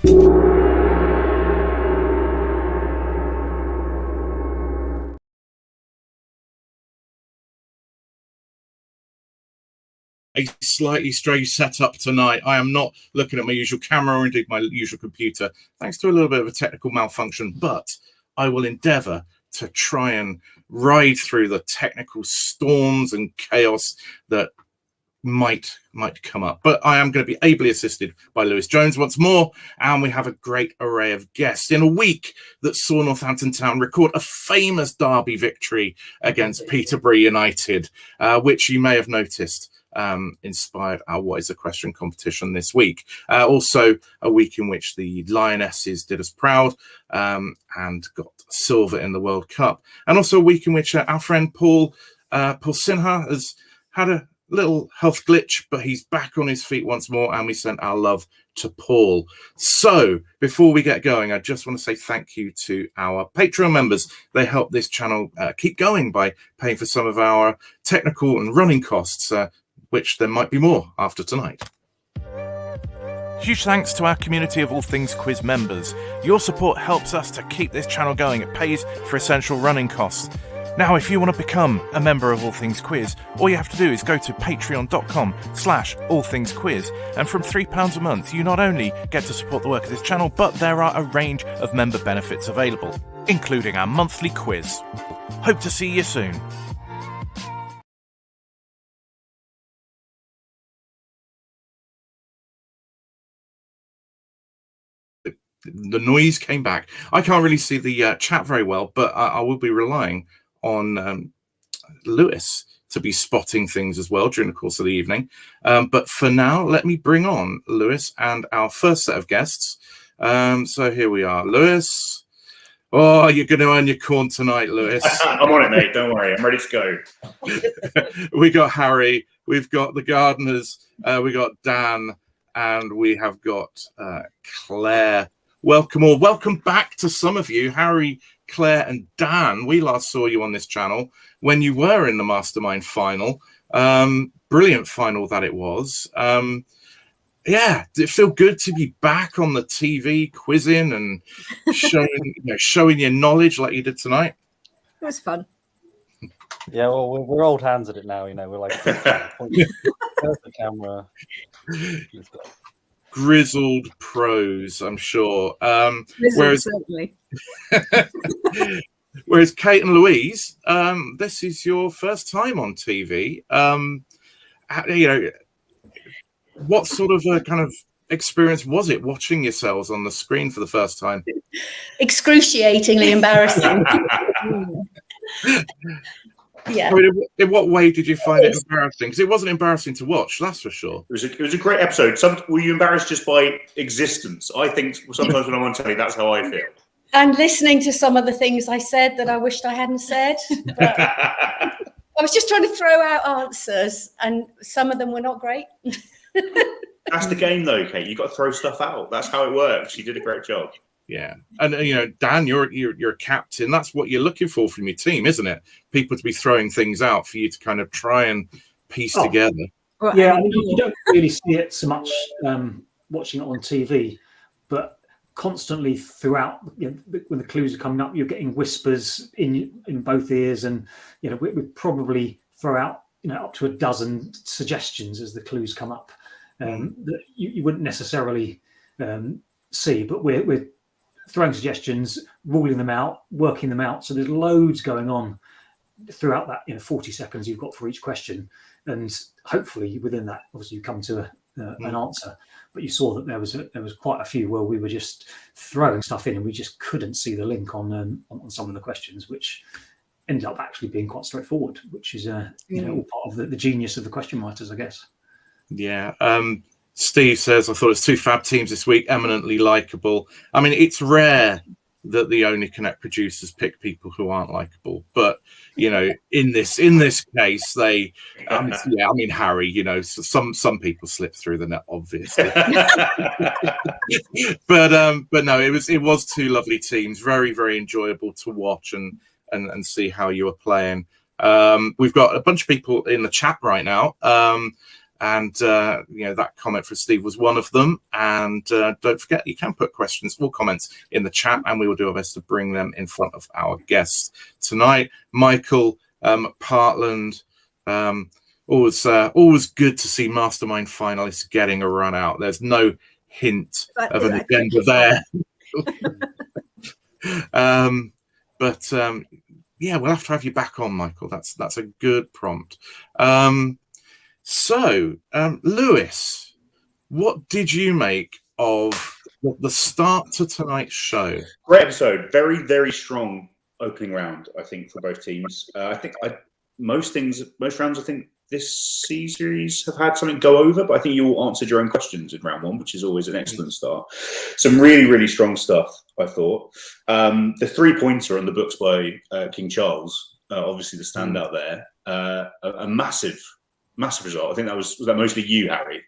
A slightly strange setup tonight. I am not looking at my usual camera or indeed my usual computer, thanks to a little bit of a technical malfunction, but I will endeavour to try and ride through the technical storms and chaos that might come up. But I am going to be ably assisted by Lewis Jones once more, and we have a great array of guests in a week that saw Northampton Town record a famous derby victory against Peterborough United, which you may have noticed inspired our What is the Question competition this week. Also a week in which the Lionesses did us proud and got silver in the World Cup, and also a week in which our friend Paul Sinha has had a little health glitch, but he's back on his feet once more, and we sent our love to Paul. So before we get going, I just want to say thank you to our Patreon members. They help this channel keep going by paying for some of our technical and running costs, which there might be more after tonight. Huge thanks to our community of All Things Quiz members. Your support helps us to keep this channel going. It pays for essential running costs. Now, if you want to become a member of All Things Quiz, all you have to do is go to patreon.com/allthingsquiz. And from £3 a month, you not only get to support the work of this channel, but there are a range of member benefits available, including our monthly quiz. Hope to see you soon. The noise came back. I can't really see the chat very well, but I will be relying on Lewis to be spotting things as well during the course of the evening. But for now, let me bring on Lewis and our first set of guests. So here we are. Lewis. Oh, you're going to earn your corn tonight, Lewis. I'm on it, mate. Don't worry. I'm ready to go. We got Harry. We've got the Gardners. We got Dan. And we have got Claire. Welcome all. Welcome back to some of you. Harry, Claire and Dan, we last saw you on this channel when you were in the Mastermind final. Brilliant final that it was. Yeah, did it feel good to be back on the TV quizzing and showing your knowledge like you did tonight? It was fun. Yeah, well, we're old hands at it now, we're like the camera. Grizzled pros, I'm sure. Whereas Kate and Louise, this is your first time on TV. What sort of kind of experience was it watching yourselves on the screen for the first time? Excruciatingly embarrassing. Yeah. I mean, in what way did you find it embarrassing? Because it wasn't embarrassing to watch, that's for sure. It was a great episode. Were you embarrassed just by existence? I think sometimes when I'm on telly, that's how I feel. And listening to some of the things I said that I wished I hadn't said. But I was just trying to throw out answers, and some of them were not great. That's the game, though, Kate. You've got to throw stuff out. That's how it works. You did a great job. Yeah, and Dan, you're a captain. That's what you're looking for from your team, isn't it? People to be throwing things out for you to kind of try and piece together. Yeah, I mean, you don't really see it so much watching it on TV, but constantly throughout, when the clues are coming up, you're getting whispers in both ears, and we probably throw out up to a dozen suggestions as the clues come up that you wouldn't necessarily see, but we're throwing suggestions, ruling them out, working them out. So there's loads going on throughout that 40 seconds you've got for each question, and hopefully within that, obviously, you come to an answer. But you saw that there was quite a few where we were just throwing stuff in, and we just couldn't see the link on some of the questions, which ended up actually being quite straightforward, which is all part of the genius of the question writers, I guess. Yeah. Steve says, I thought it's two fab teams this week, eminently likable. I mean, it's rare that the Only Connect producers pick people who aren't likable, but in this case, they, Harry, so some people slip through the net, obviously, but no, it was two lovely teams, very, very enjoyable to watch and see how you were playing. We've got a bunch of people in the chat right now. And, that comment from Steve was one of them. And don't forget, you can put questions or comments in the chat, and we will do our best to bring them in front of our guests tonight. Michael Partland, always good to see Mastermind finalists getting a run out. There's no hint of an agenda there. We'll have to have you back on, Michael. That's a good prompt. So, Lewis, what did you make of the start to tonight's show? Great episode. Very, very strong opening round, I think, for both teams. I think most rounds, I think, this series have had something go over, but I think you all answered your own questions in round one, which is always an excellent start. Some really, really strong stuff, I thought. The 3-pointer on the books by King Charles, obviously the standout there. A massive result. I think that was that mostly you, Harry?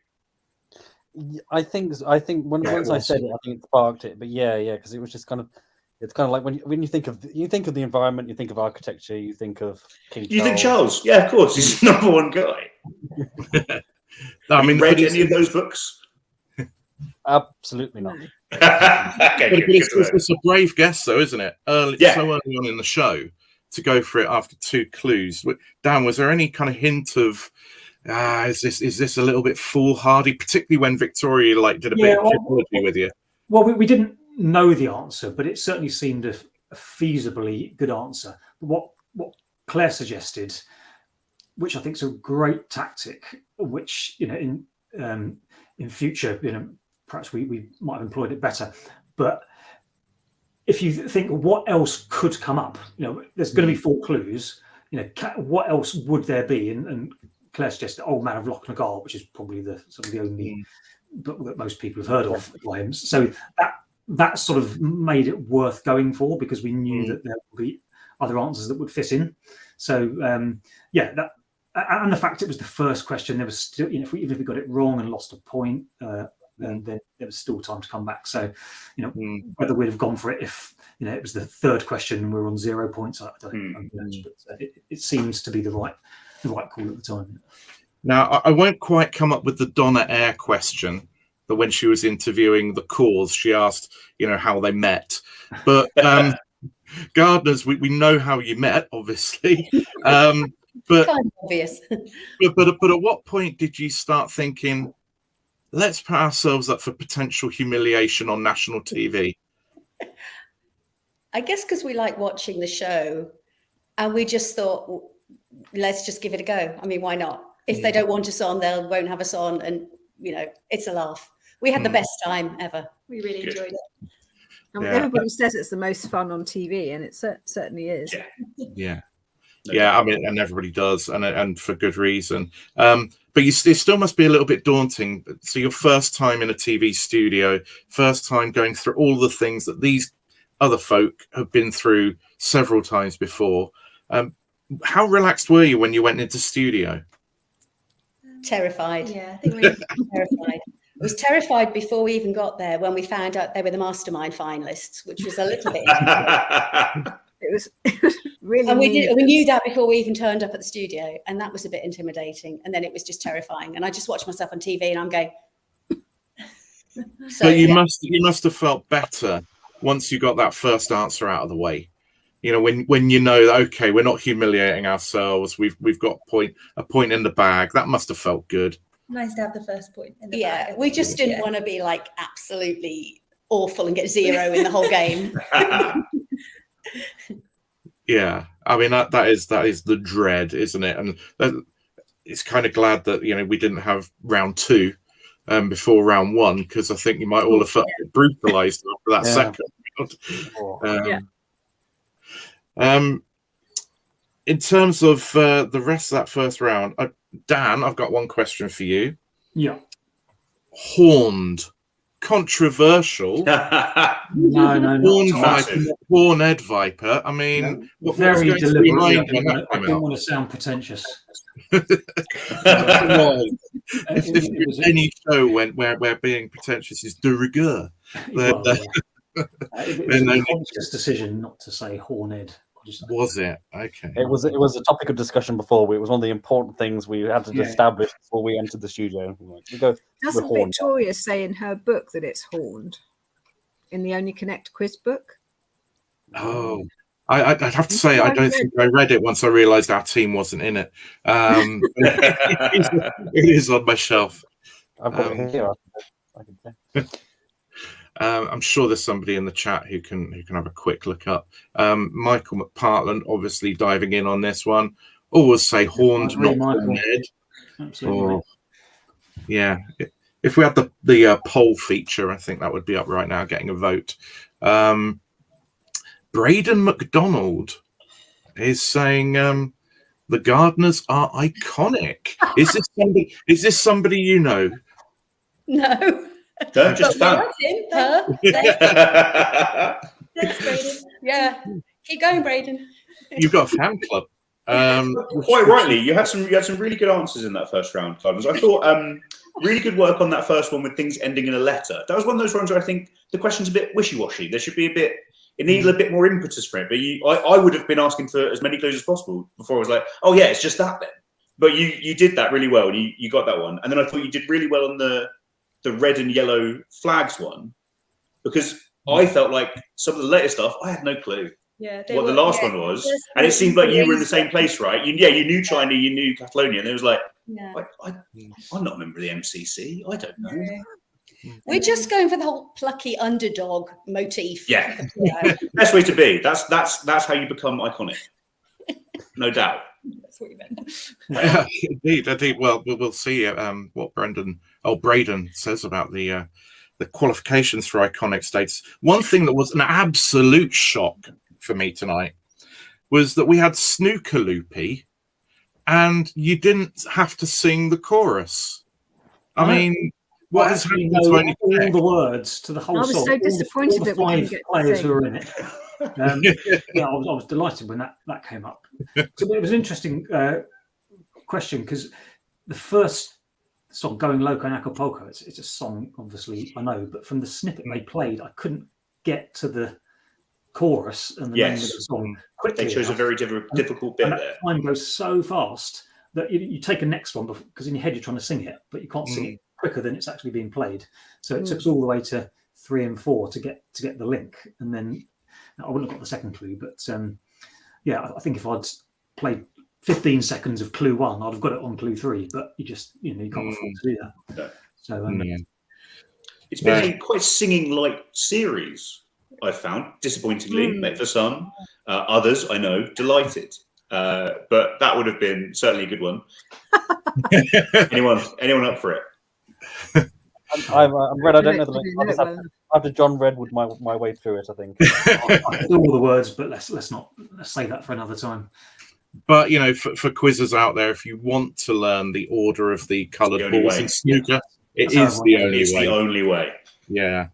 I think once I said it, I think it sparked it. But yeah, because it was just kind of. It's kind of like when you think of the environment, you think of architecture, you think of King Charles. You think Charles? Yeah, of course. He's the number one guy. I mean, read any of those books? Absolutely not. It's a brave guess, though, isn't it? So early on in the show to go for it after 2 clues. Dan, was there any kind of hint of is this a little bit foolhardy, particularly when Victoria did a bit of psychology with you? Well, we didn't know the answer, but it certainly seemed a feasibly good answer. What Claire suggested, which I think is a great tactic, which in future perhaps we might have employed it better. But if you think what else could come up, there's going to be 4 clues. What else would there be? And Claire suggested Old Man of Lochnagar, which is probably the only book that most people have heard of by him. So that sort of made it worth going for, because we knew that there would be other answers that would fit in. So that, and the fact it was the first question, there was still, even if we got it wrong and lost a point, then there was still time to come back. So whether we'd have gone for it if it was the 3rd question and we were on 0 points, I don't know, but it seems to be the right call at the time. Now, I won't quite come up with the Donna Eyre question, but when she was interviewing the cause, she asked, how they met. But Gardners, we know how you met, obviously. But kind of obvious. but at what point did you start thinking, let's put ourselves up for potential humiliation on national TV? I guess because we like watching the show, and we just thought, let's just give it a go. I mean, why not? If they don't want us on, they won't have us on, and it's a laugh. We had the best time ever. We really enjoyed it. And everybody says it's the most fun on TV, and it certainly is. Yeah. I mean, and everybody does, and for good reason. But it still must be a little bit daunting. So your first time in a TV studio, first time going through all the things that these other folk have been through several times before. How relaxed were you when you went into studio? Terrified. Yeah, I think we were terrified. I was terrified before we even got there when we found out they were the Mastermind finalists, which was a little bit It was really. And we knew that before we even turned up at the studio, and that was a bit intimidating. And then it was just terrifying. And I just watched myself on TV, and I'm going. So you must have felt better once you got that first answer out of the way. When okay, we're not humiliating ourselves. We've got a point in the bag. That must have felt good. Nice to have the first point in the bag. We just didn't want to be absolutely awful and get 0 in the whole game. Yeah, I mean that is the dread, isn't it? And it's kind of glad that we didn't have round 2 before round 1, because I think you might all have felt brutalized after that second. In terms of the rest of that first round, Dan, I've got one question for you. Yeah. Horned. Controversial. No. Horned Viper. I mean, very deliberate. I didn't want to sound pretentious. If any show where being pretentious is de rigueur, It was a conscious decision not to say horned. Was it? Okay. It was a topic of discussion before. It was one of the important things we had to establish before we entered the studio. We go. Doesn't Victoria say in her book that it's horned? In the Only Connect quiz book? Oh, I'd have to say I don't think I read it once I realised our team wasn't in it. It is on my shelf. I've got it here. I can say. I'm sure there's somebody in the chat who can have a quick look up. Michael McPartland obviously diving in on this one. Always say horned, not horned. Absolutely. Yeah. If we had the poll feature, I think that would be up right now, getting a vote. Braden McDonald is saying the Gardners are iconic. Is this somebody you know? No. Don't just stand. Thanks, Braden. Yeah. Keep going, Braden. You've got a fan club. Quite rightly, you had some really good answers in that first round, Gardners. I thought really good work on that first one with things ending in a letter. That was one of those ones where I think the question's a bit wishy-washy. There should be it needed a bit more impetus for it. But I would have been asking for as many clues as possible before I was like, oh yeah, it's just that then. But you did that really well, and you got that one. And then I thought you did really well on the red and yellow flags one, because I felt like some of the later stuff I had no clue what the last one was, and it seemed like you were in the same place, right? You knew China, you knew Catalonia, and it was like, I'm not a member of the MCC. I don't know. We're just going for the whole plucky underdog motif. Yeah, best way to be. That's how you become iconic, no doubt. That's what you meant. Indeed. Well, we'll see what Braden says about the qualifications for iconic status. One thing that was an absolute shock for me tonight was that we had Snooker Loopy, and you didn't have to sing the chorus. I mean, what has happened to Only all the words to the whole song? I was so disappointed all that we didn't get players who were in it. I was delighted when that came up. So it was an interesting question, because the first song, Going Loco in Acapulco, it's a song, obviously, I know, but from the snippet they played, I couldn't get to the chorus and the name of the song quickly. They chose a very difficult bit there. Time goes so fast that you take a next one, because in your head you're trying to sing it, but you can't sing it quicker than it's actually being played. So it took us all the way to 3 and 4 to get the link, and then I wouldn't have got the second clue, but I think if I'd played 15 seconds of clue 1, I'd have got it on clue 3. But you can't afford to do that. No. So it's been a quite singing-like series, I've found. Disappointingly, met for some, others I know delighted. But that would have been certainly a good one. Anyone up for it? I'm Red. I don't know the after John Redwood my way through it. I think I know all the words, but let's say that for another time. But for quizzes out there, if you want to learn the order of the coloured balls in snooker, it is the only way. It's the only way. Yeah.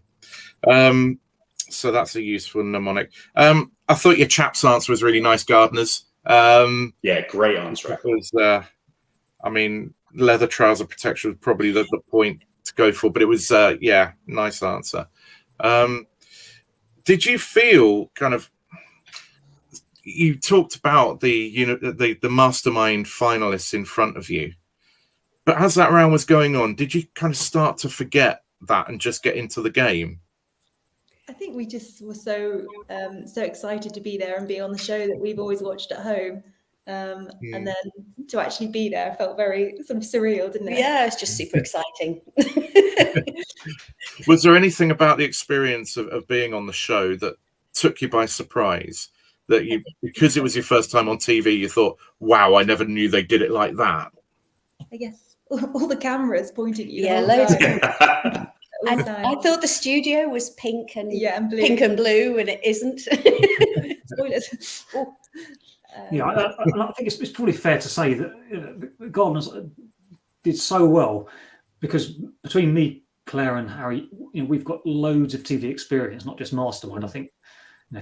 So that's a useful mnemonic. I thought your chap's answer was really nice, Gardners. Great answer. It was, leather trouser protection was probably the point to go for, but it was nice answer. Did you feel you talked about the mastermind finalists in front of you, but as that round was going on, did you kind of start to forget that and just get into the game? I think we just were so excited to be there and be on the show that we've always watched at home. And then to actually be there felt very sort of surreal, didn't it? Yeah, it's just super exciting. Was there anything about the experience of being on the show that took you by surprise? That because it was your first time on TV, you thought, wow, I never knew they did it like that? I guess all the cameras pointing at you. Yeah, loads of I thought the studio was pink and blue. Pink and blue, and it isn't. Spoilers. I think it's probably fair to say that the Gardners did so well, because between me, Claire, and Harry, we've got loads of TV experience, not just Mastermind. I think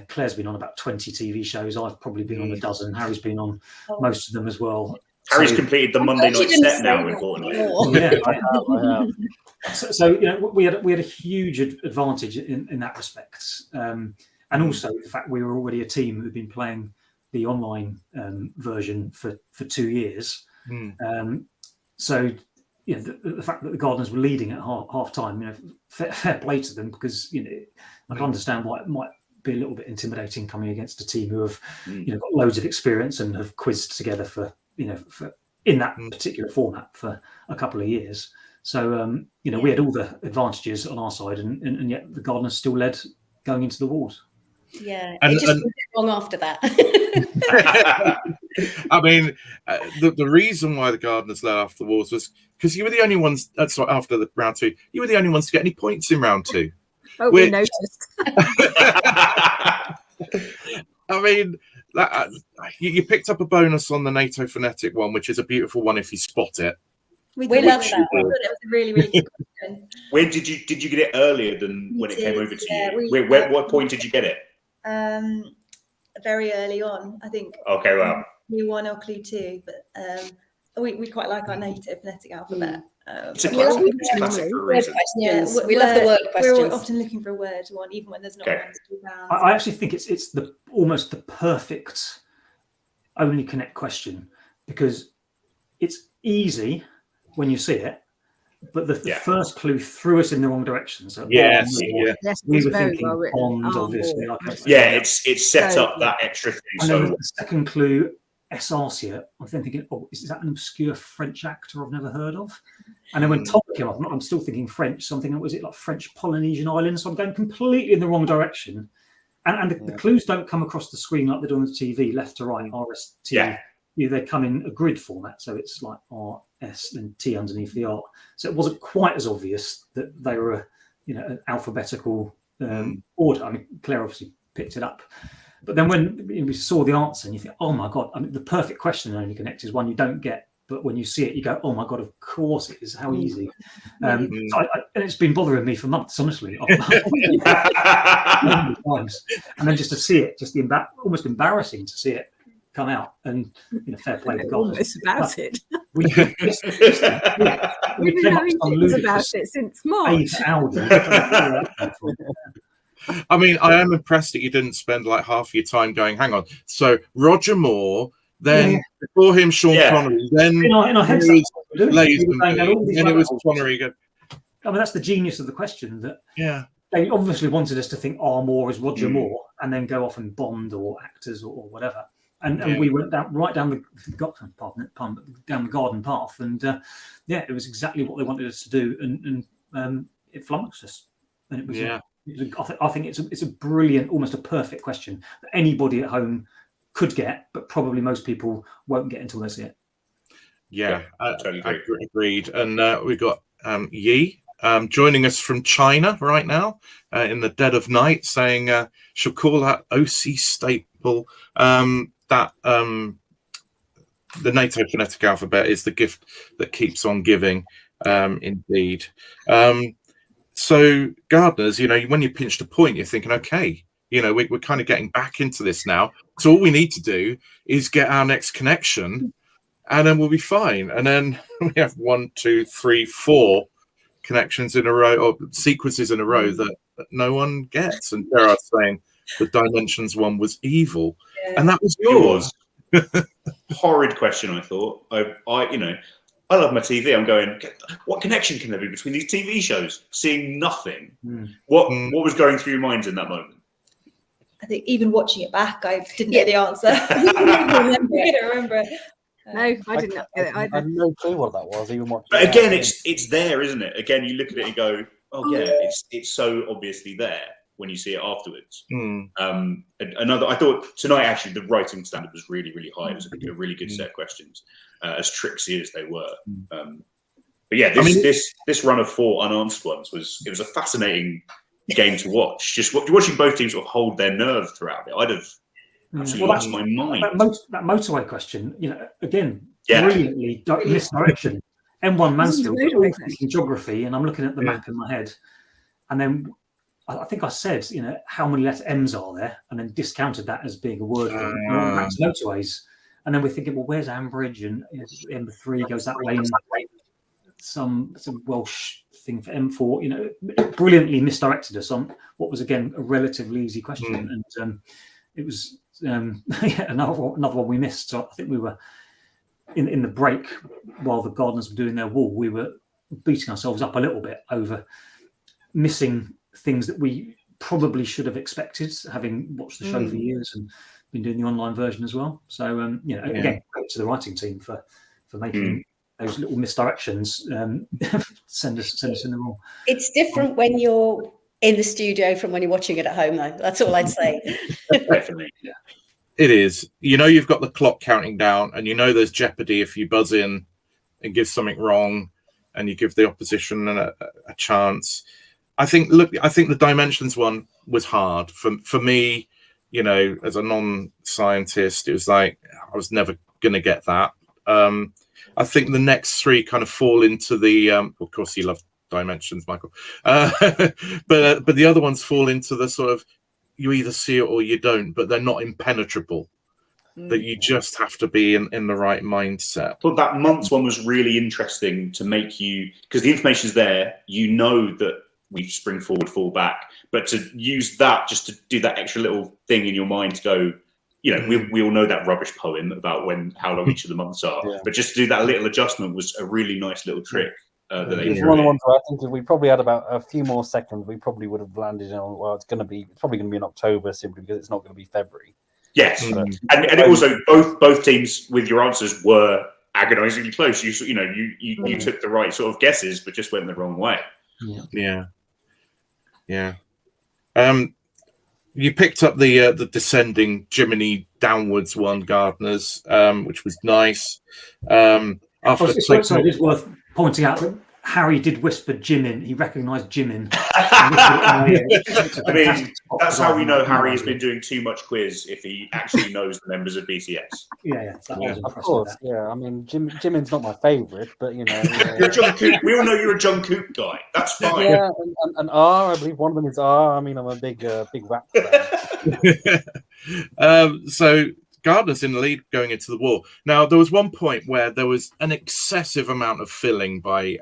Claire's been on about 20 TV shows. I've probably been on a dozen. Harry's been on most of them as well. Harry's completed the Monday night set now, importantly. Yeah, I have. So we had a huge advantage in that respect, and also the fact we were already a team who'd been playing the online version for 2 years. So the fact that the Gardners were leading at half time, fair play to them, because I can understand why it might be a little bit intimidating coming against a team who have got loads of experience and have quizzed together for in that particular format for a couple of years. So we had all the advantages on our side, and yet the Gardners still led going into the Wars. Yeah, and, it just went wrong after that. I mean, the reason why the Gardners led after the Wars was because you were the only ones. Sorry, after the round 2, you were the only ones to get any points in round 2. Oh, we noticed. I mean, you picked up a bonus on the NATO phonetic one, which is a beautiful one if you spot it. We love that. I thought it was a really, really good question. When did you get it earlier than when it came over to you? What point did you get it? Very early on, I think. Okay, well, Clue 1 or Clue 2, but we quite like our native phonetic alphabet. it's a classic for a reason. We love the word questions. We're often looking for a word one, even when there's not one to be found. I actually think it's almost the perfect Only Connect question, because it's easy when you see it, but the first clue threw us in the wrong direction. So yes, we were thinking Bond, obviously. It's set up that extra thing. And then the second clue, Essartia, I'm thinking, is that an obscure French actor I've never heard of? And then when Tom came up, I'm still thinking French. So I'm thinking, was it like French Polynesian islands? So I'm going completely in the wrong direction. And the clues don't come across the screen like they do on the TV, left to right, RST. Yeah. They come in a grid format, so it's like R, S, and T underneath the R. So it wasn't quite as obvious that they were, an alphabetical order. I mean, Claire obviously picked it up. But then when we saw the answer, and you think, oh my God, I mean, the perfect question in Only Connect is one you don't get. But when you see it, you go, oh my God, of course it is. How easy. And it's been bothering me for months, honestly. And then just to see it, almost embarrassing to see it come out, and fair play to God. Almost about it. We've been having things about it since March. I mean, I am impressed that you didn't spend like half your time going, hang on. So Roger Moore, then before him, Sean Connery, then it was Connery again. I mean, that's the genius of the question, that they obviously wanted us to think Moore is Roger Moore, and then go off and Bond or actors or whatever. And we went down the garden path, and it was exactly what they wanted us to do, and it flummoxed us. And it was, I think it's a brilliant, almost a perfect question that anybody at home could get, but probably most people won't get until they see it. Totally agreed. And we've got Yi joining us from China right now in the dead of night, saying she'll call that OC staple. That the NATO phonetic alphabet is the gift that keeps on giving, indeed. So Gardners, when you pinched a point, you're thinking, okay, we're kind of getting back into this now. So all we need to do is get our next connection, and then we'll be fine. And then we have 1, 2, 3, 4 connections in a row, or sequences in a row that no one gets. And Gerard's saying the Dimensions one was evil. And that was yours. Horrid question, I thought. I love my TV. I'm going, what connection can there be between these TV shows? Seeing nothing. What was going through your minds in that moment? I think even watching it back, I didn't get the answer. I don't remember it. No, I didn't get it either. I had no clue what that was. Even watching. But again, it's there, isn't it? Again, you look at it and go, oh yeah, it's so obviously there when you see it afterwards. I thought tonight actually the writing standard was really, really high. It was a really good set of questions, as tricksy as they were. But yeah, this run of 4 unanswered ones was a fascinating game to watch. Just watching both teams sort of hold their nerve throughout it, I'd have absolutely lost my mind. That motorway question, again, brilliantly misdirection. M1 Mansfield, in geography, and I'm looking at the map in my head, and then I think I said, how many letter M's are there, and then discounted that as being a word for motorways. And then we're thinking, well, where's Ambridge? And M3 goes that way. And some Welsh thing for M4. Brilliantly misdirected us on what was again a relatively easy question, and it was another one we missed. So I think we were in the break while the Gardners were doing their wall. We were beating ourselves up a little bit over missing things that we probably should have expected, having watched the show for years and been doing the online version as well. So again, credit to the writing team for making those little misdirections send us in the wrong. It's different when you're in the studio from when you're watching it at home, though. That's all I'd say. Definitely, yeah. It is. You know, you've got the clock counting down, and you know there's jeopardy if you buzz in and give something wrong, and you give the opposition a chance. I think the Dimensions one was hard for me. You know, as a non-scientist, it was like I was never going to get that. I think the next three kind of fall into the. Of course, you love Dimensions, Michael, but the other ones fall into the sort of you either see it or you don't, but they're not impenetrable. That you just have to be in the right mindset. But that month's one was really interesting to make you, because the information's there. You know that we spring forward, fall back, but to use that just to do that extra little thing in your mind to go, you know, we all know that rubbish poem about how long each of the months are, but just to do that little adjustment was a really nice little trick. That they it's one of the ones where I think if we probably had about a few more seconds, we probably would have landed on. Well, it's probably going to be in October simply because it's not going to be February. Yes, and it also both teams with your answers were agonisingly close. You took the right sort of guesses, but just went the wrong way. Yeah. You picked up the descending Jiminy downwards one, Gardners, which was nice. It is worth pointing out that Harry did whisper Jimin. He recognised Jimin. I mean, that's how we know Harry has been doing too much quiz if he actually knows the members of BCS. Yeah. Of course, yeah. I mean, Jimin's not my favourite, but you know. You're a John Coop. We all know you're a John Coop guy. That's fine. Yeah, and R, I believe one of them is R. I mean, I'm a big rap fan. So Gardner's in the lead going into the wall. Now, there was one point where there was an excessive amount of filling by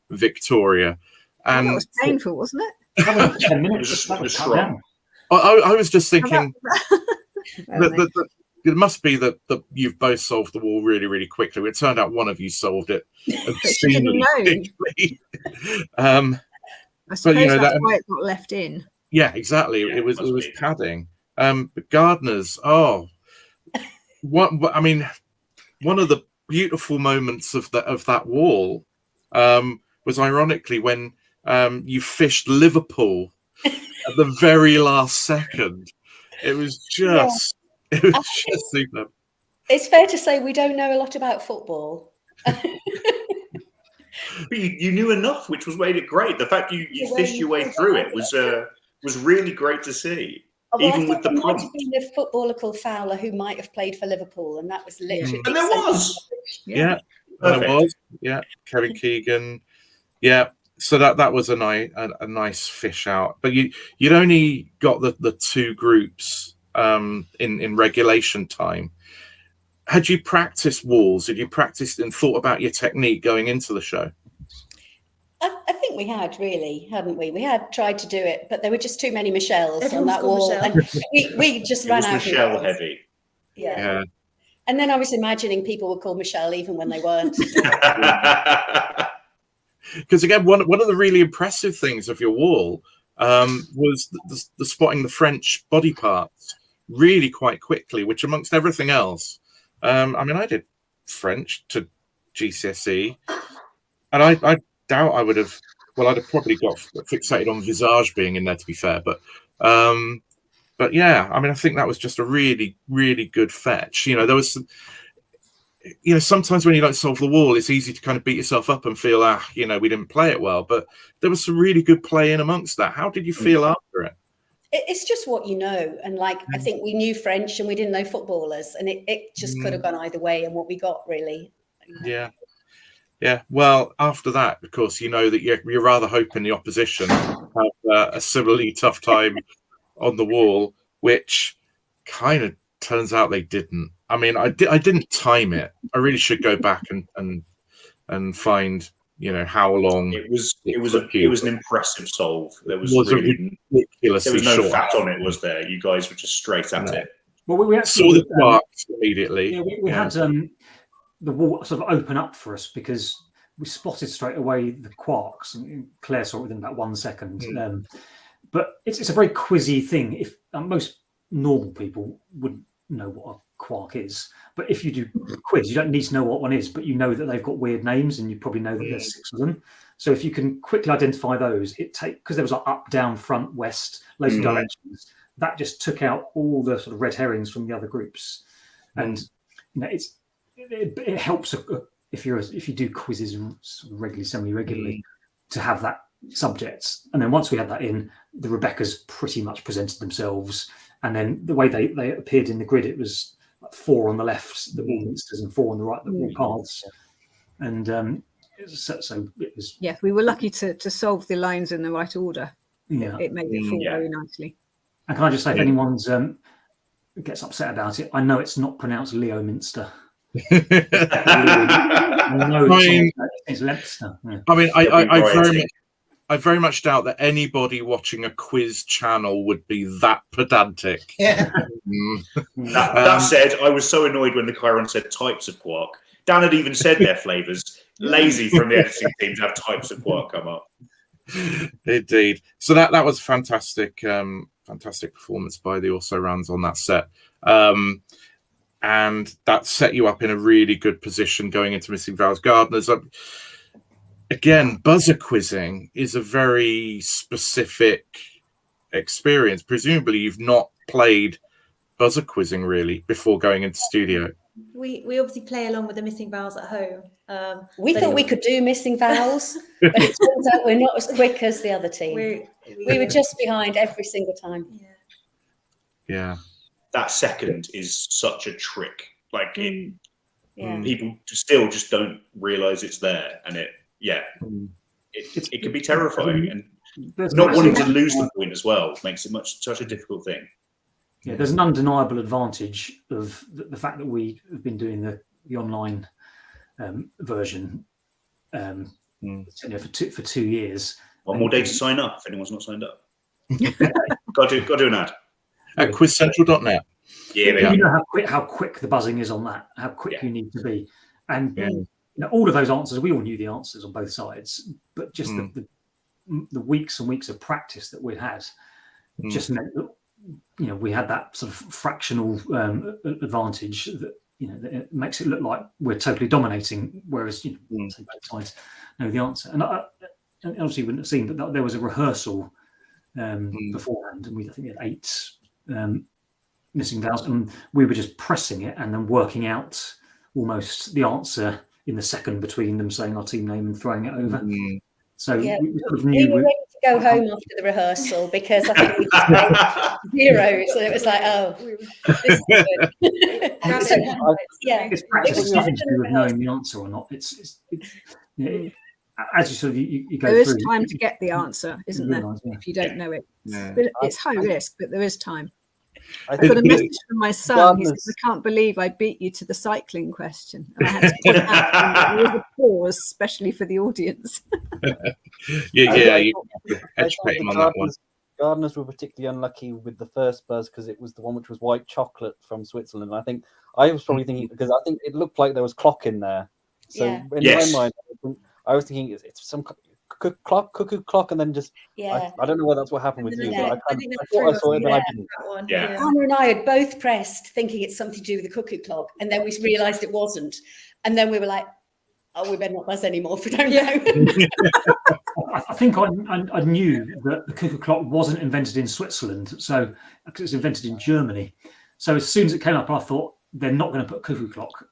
Victoria. And that was painful, wasn't it? That was 10 minutes. That was strong. I was just thinking that it must be that you've both solved the wall really, really quickly. It turned out one of you solved it obscenely quickly. I suppose that's why it got left in. Yeah, exactly. Yeah, it was padding. But Gardners, I mean, one of the beautiful moments of that wall was ironically when you fished Liverpool at the very last second. It was just super. It's fair to say we don't know a lot about football. But you knew enough, which was made it great. The fact you fished your way through it was really great to see. Even with the prompt. There might have been a footballer called Fowler who might have played for Liverpool, and that was literally. And there was. Yeah. There was. Yeah. Kevin Keegan. Yeah. So that was a nice fish out. But you'd only got the two groups in regulation time. Had you practiced walls? Had you practiced and thought about your technique going into the show? I think we had, really, hadn't we? We had tried to do it, but there were just too many Michelles on that called wall. Michelle. And we just ran out. Michelle heavy. Yeah. And then I was imagining people were called Michelle even when they weren't. Because again, one of the really impressive things of your wall was the spotting the French body parts really quite quickly, which amongst everything else, I mean, I did French to GCSE, and I doubt I would have. Well, I'd have probably got fixated on visage being in there, to be fair. But yeah, I mean, I think that was just a really, really good fetch. You know, there was some. You know, sometimes when you don't solve the wall, it's easy to kind of beat yourself up and feel, we didn't play it well. But there was some really good play in amongst that. How did you feel after it? It's just what you know. And I think we knew French and we didn't know footballers. And it just could have gone either way. And what we got, really. Yeah. Yeah. Well, after that, of course, you know that you're rather hoping the opposition have a similarly tough time on the wall, which kind of turns out they didn't. I mean, I didn't time it. I really should go back and find, how long it was an impressive solve. There was really ridiculously there was no short. fat on it, was there? You guys were just straight at it. Well, we Saw actually the quarks immediately. Yeah, we had the wall sort of open up for us because we spotted straight away the quarks, and Claire saw it within about 1 second. But it's a very quizzy thing. If most normal people wouldn't know what a quark is, but if you do a quiz, you don't need to know what one is, but you know that they've got weird names, and you probably know that there's 6 of them. So if you can quickly identify those, because there was like up, down, front, west, loads of directions. That just took out all the sort of red herrings from the other groups, and it helps if you do quizzes regularly, semi-regularly, to have that subject. And then once we had that in, the Rebeccas pretty much presented themselves, and then the way they appeared in the grid, it was like 4 on the left, the Warminsters, and 4 on the right, the Warpaths, and so it was. Yeah, we were lucky to solve the lines in the right order. Yeah, it made it fall very nicely. And can I just say, if anyone's gets upset about it, I know it's not pronounced Leominster. It's Leicester. Yeah. I mean, I very much doubt that anybody watching a quiz channel would be that pedantic. Yeah. That said, I was so annoyed when the Chiron said types of quark. Dan had even said their flavours. Lazy from the editing team to have types of quark come up. Indeed. So that was fantastic. Fantastic performance by the also rounds on that set. And that set you up in a really good position going into Missing Vowels Gardners. Again, buzzer quizzing is a very specific experience. Presumably you've not played buzzer quizzing really before going into studio. We obviously play along with the Missing Vowels at home. We thought we could do Missing Vowels, but it turns out we're not as quick as the other team. We were just behind every single time. Yeah. That second is such a trick. Like people still just don't realise it's there, and it can be terrifying. And not wanting to lose the point as well makes it such a difficult thing. Yeah, there's an undeniable advantage of the fact that we have been doing the online version for 2 years. One more day to sign up if anyone's not signed up. got to do an ad at quizcentral.net. Yeah, you know how quick the buzzing is on that. How quick you need to be, and all of those answers, we all knew the answers on both sides, but just the weeks and weeks of practice that we'd had just meant that we had that sort of fractional advantage that that it makes it look like we're totally dominating, whereas both sides know the answer. And obviously you wouldn't have seen, but there was a rehearsal beforehand, and I think we had 8 Missing Vowels, and we were just pressing it and then working out almost the answer in the second between them, saying our team name and throwing it over. So we sort of knew we were ready to go home after the rehearsal because I think we just made 0, so it was like, this is good. It's practice. It's nothing to do with knowing the answer or not. It's as you sort of you go there through. There is time to get the answer, isn't there? If you don't know it, but it's high risk, but there is time. I got a message from my son. He says, "I can't believe I beat you to the cycling question." And I had to put out with a pause, especially for the audience. You educate him on that one. Gardners were particularly unlucky with the first buzz because it was the one which was white chocolate from Switzerland. And I think I was probably thinking, because I think it looked like there was clock in there. So in my mind, I was thinking it's some cuckoo clock, and then just I don't know whether that's what happened with you, but I thought I saw it, but I didn't. Gardner and I had both pressed thinking it's something to do with the cuckoo clock, and then we realised it wasn't, and then we were like, "Oh, we better not buzz anymore if we don't know." I think I knew that the cuckoo clock wasn't invented in Switzerland, so because it was invented in Germany. So as soon as it came up, I thought they're not going to put cuckoo clock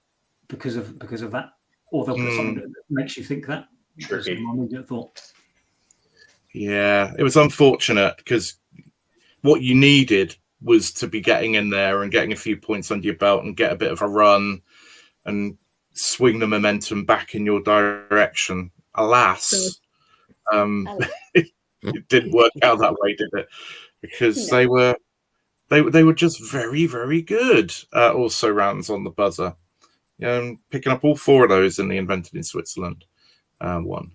because of that, or they'll put something that makes you think that. Tricky. My immediate thought. Yeah, it was unfortunate because what you needed was to be getting in there and getting a few points under your belt and get a bit of a run and swing the momentum back in your direction. Alas, it didn't work out that way, did it? Because they were just very, very good. Also rounds on the buzzer, picking up all 4 of those in the Invented in Switzerland one.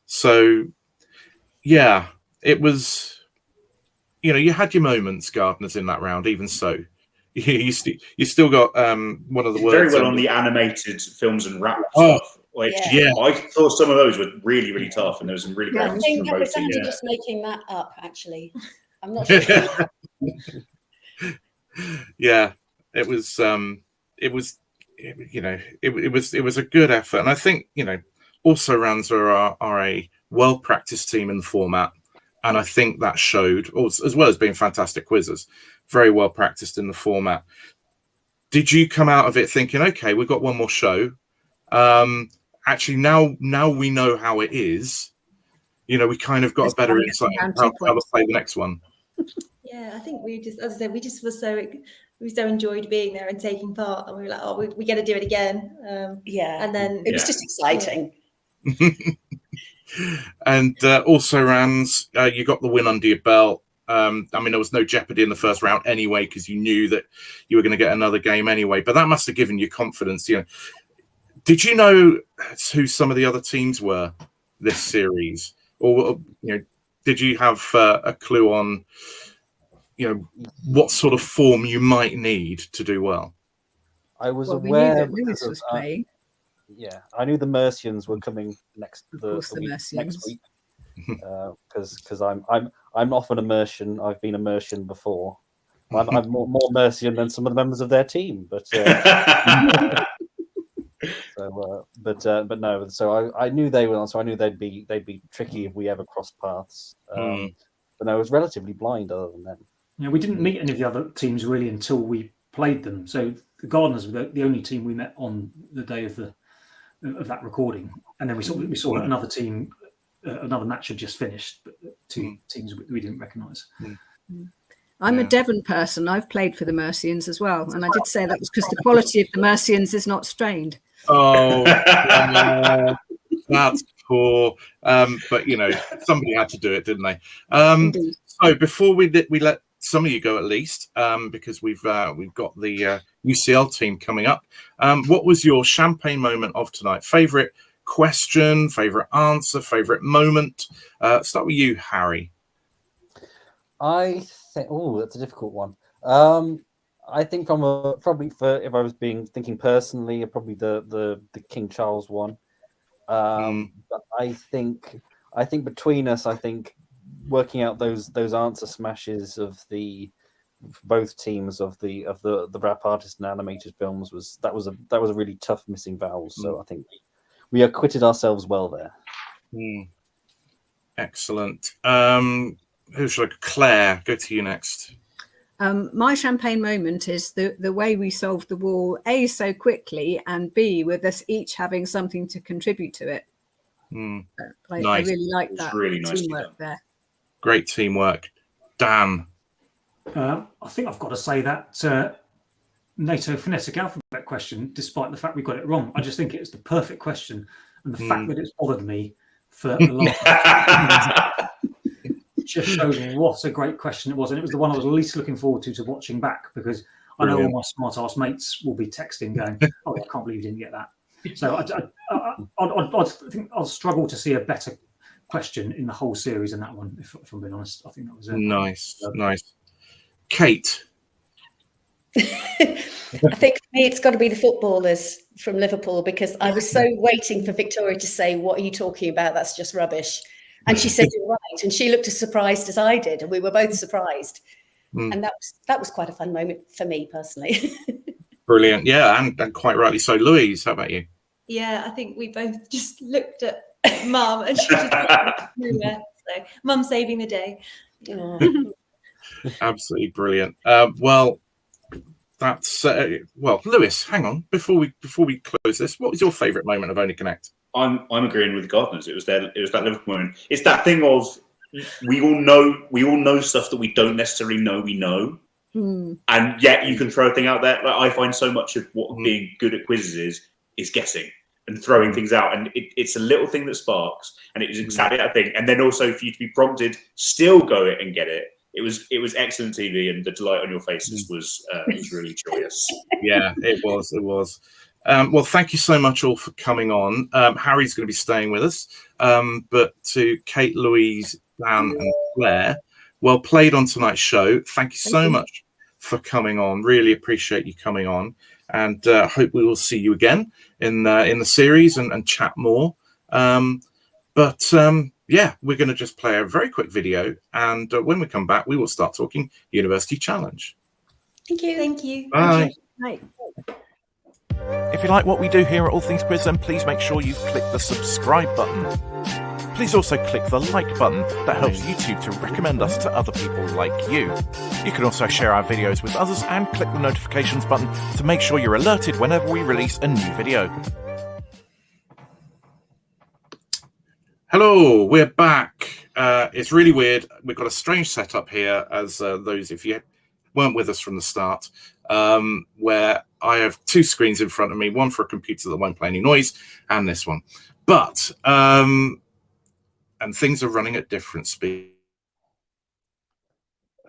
So yeah, it was. You had your moments, Gardners, in that round. Even so, you still got one of the words. Very well on the animated films and rap stuff. Which, I thought some of those were really, really tough, and there was some really great. I think that was Andy just making that up. Actually, I'm not sure. Yeah, it was a good effort, and I think also Rans are a well practiced team in the format, and I think that showed, as well as being fantastic quizzes, very well practiced in the format. Did you come out of it thinking, okay, we've got one more show? Actually, now we know how it is. We kind of got a better insight on how to play the next one. Yeah, I think we just, as I said, we so enjoyed being there and taking part, and we were like, oh, we got to do it again. And then it was just exciting. And also, Rans, you got the win under your belt. I mean, there was no jeopardy in the first round anyway, because you knew that you were going to get another game anyway. But that must have given you confidence. Did you know who some of the other teams were this series, or did you have a clue on what sort of form you might need to do well? I was aware that Louise was playing. Yeah, I knew the Mercians were coming next week, because I'm often a Mercian. I've been a Mercian before. I'm more Mercian than some of the members of their team, but but no. So I knew they were on. So I knew they'd be tricky if we ever crossed paths. But no, I was relatively blind other than them. Yeah, we didn't meet any of the other teams really until we played them. So the Gardners were the only team we met on the day of that recording, and then we saw another team, another match had just finished, but two teams we didn't recognise. I'm a Devon person. I've played for the Mercians as well, and I did say that was because the quality of the Mercians is not strained. Oh, that's poor. But somebody had to do it, didn't they? So before we let some of you go at least, because we've got the UCL team coming up. What was your champagne moment of tonight? Favorite question, favorite answer, favorite moment? Start with you, Harry. I think, that's a difficult one. I think probably if I was thinking personally, probably the King Charles one. But I think between us, working out those answer smashes of both teams of the rap artist and animated films was a really tough missing vowels. So I think we acquitted ourselves well there. Excellent. Who should Claire, go to you next. My champagne moment is the way we solved the wall, A, so quickly, and B, with us each having something to contribute to it. Nice. I really like that. Really teamwork there. Great teamwork. Dan. I think I've got to say that NATO phonetic alphabet question, despite the fact we got it wrong, I just think it's the perfect question, and the fact that it's bothered me for the last just shows what a great question it was, and it was the one I was least looking forward to watching back, because I know all my smart ass mates will be texting going, "Oh, I can't believe you didn't get that." So I think I'll struggle to see a better question in the whole series than that one. If I'm being honest, I think that was nice. Kate. I think for me it's got to be the footballers from Liverpool, because I was so waiting for Victoria to say, "What are you talking about? That's just rubbish." And she said, "You're right." And she looked as surprised as I did, and we were both surprised. And that was quite a fun moment for me personally. Brilliant. Yeah, and quite rightly so. Louise, how about you? Yeah, I think we both just looked at Mum, and she just so Mum saving the day. Absolutely brilliant. Well, that's Lewis, hang on, before we close this, what was your favourite moment of Only Connect? I'm agreeing with the Gardners. It was that Liverpool moment. It's that thing of we all know stuff that we don't necessarily know we know, and yet you can throw a thing out there. Like, I find so much of what being good at quizzes is guessing and throwing things out, and it's a little thing that sparks, and it was exactly that thing. And then also for you to be prompted, still go it and get it. It was excellent TV, and the delight on your faces was really joyous. Yeah, it was. Well, thank you so much all for coming on. Harry's going to be staying with us, but to Kate, Louise, Dan, and Claire, well played on tonight's show. Thank you so much for coming on. Really appreciate you coming on, and hope we will see you again in the series and chat more. Yeah, we're going to just play a very quick video, and when we come back, we will start talking University Challenge. Thank you. Thank you. Bye. Right. If you like what we do here at All Things Quiz, then please make sure you click the subscribe button. Please also click the like button. That helps YouTube to recommend us to other people like you. You can also share our videos with others and click the notifications button to make sure you're alerted whenever we release a new video. Hello, we're back. It's really weird. We've got a strange setup here, as those if you weren't with us from the start, where I have two screens in front of me, one for a computer that won't play any noise, and this one. But and things are running at different speeds.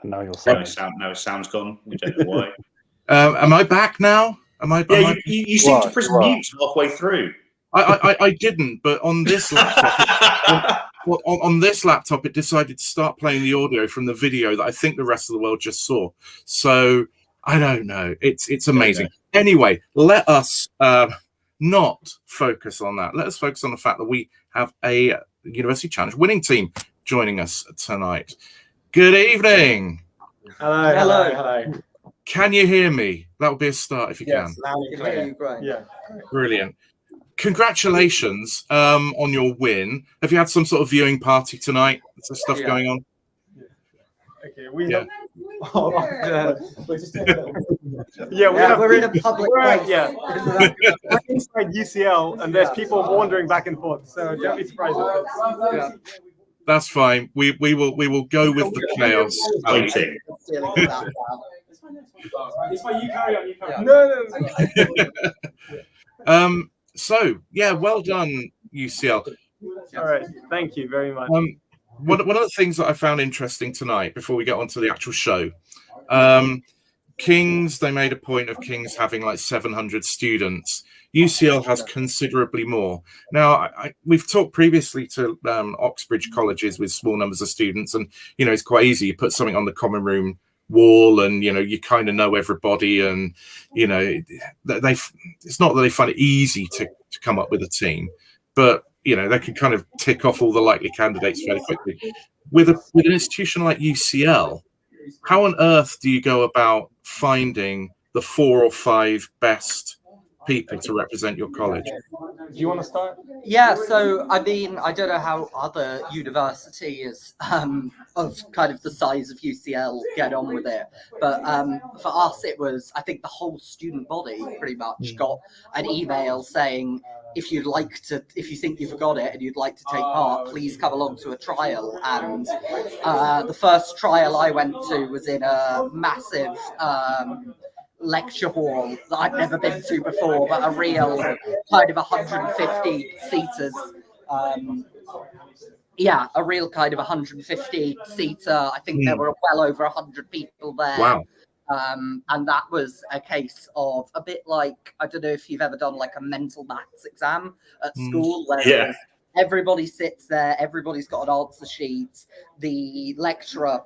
And now you're now sound's gone. We don't know why. Am I back now? Yeah, you seem to press mute halfway through. I didn't, but on this laptop, on this laptop, it decided to start playing the audio from the video that I think the rest of the world just saw. So I don't know. It's amazing. Anyway, let us not focus on that. Let us focus on the fact that we have a University Challenge winning team joining us tonight. Good evening. Hello. Can you hear me? That would be a start if you can. Loud and clear. Great. Yeah. Brilliant. Congratulations on your win. Have you had some sort of viewing party tonight? Is there stuff going on? Okay, we're just we're in a public place. We're inside UCL, and there's people wandering back and forth. So don't be surprised if it's, That's fine. We will go with the chaos. Waiting. It's fine. You carry on. No. So yeah, well done, UCL. All right, thank you very much. One of the things that I found interesting tonight, before we get on to the actual show, King's, they made a point of King's having like 700 students. UCL has considerably more. Now, we've talked previously to Oxbridge colleges with small numbers of students, and it's quite easy. You put something on the common room wall, and you kind of know everybody, and it's not that they find it easy to come up with a team, but they can kind of tick off all the likely candidates fairly quickly. With an institution like UCL, how on earth do you go about finding the 4 or 5 best people to represent your college? Do you want to start? Yeah, so I mean, I don't know how other universities of kind of the size of UCL get on with it, but for us it was, I think the whole student body pretty much got an email saying, if you think you've got it and you'd like to take part, please come along to a trial. And the first trial I went to was in a massive lecture hall that I've never been to before, but a real kind of 150 seaters. A real kind of 150 seater. I think there were well over 100 people there. Wow. And that was a case of a bit like, I don't know if you've ever done like a mental maths exam at school, where everybody sits there, everybody's got an answer sheet. The lecturer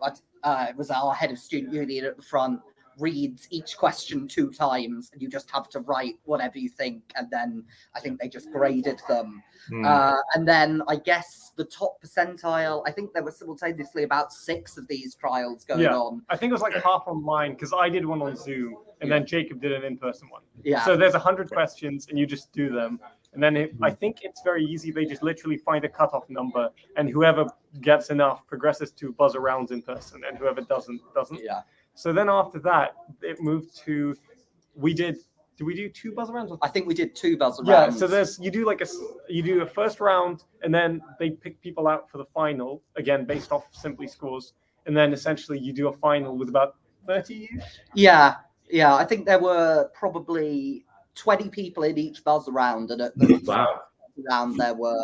was our head of student union at the front, reads each question 2 times, and you just have to write whatever you think, and then I think they just graded them. And then I guess the top percentile, I think there were simultaneously about 6 of these trials going on. I think it was like half online, because I did one on Zoom, and then Jacob did an in-person one. Yeah. So there's 100 questions, and you just do them. And then I think it's very easy. They just literally find a cutoff number, and whoever gets enough progresses to buzzer rounds in person, and whoever doesn't. Yeah. So then after that, it moved to, did we do 2 buzzer rounds? I think we did 2 buzzer rounds. Yeah, so you do a first round, and then they pick people out for the final, again, based off simply scores. And then essentially you do a final with about 30. Yeah. I think there were probably 20 people in each buzzer round, and at the round there were,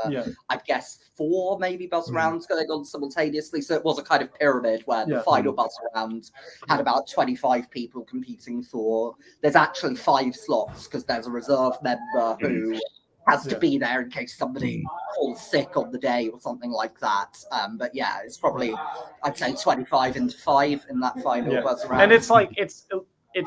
I guess, 4 maybe buzzer rounds going on simultaneously. So it was a kind of pyramid where the final buzzer round had about 25 people competing for. There's actually 5 slots because there's a reserve member who has to be there in case somebody falls sick on the day or something like that. But yeah, it's probably, I'd say 25 into 5 in that final buzz round. And it's like, it's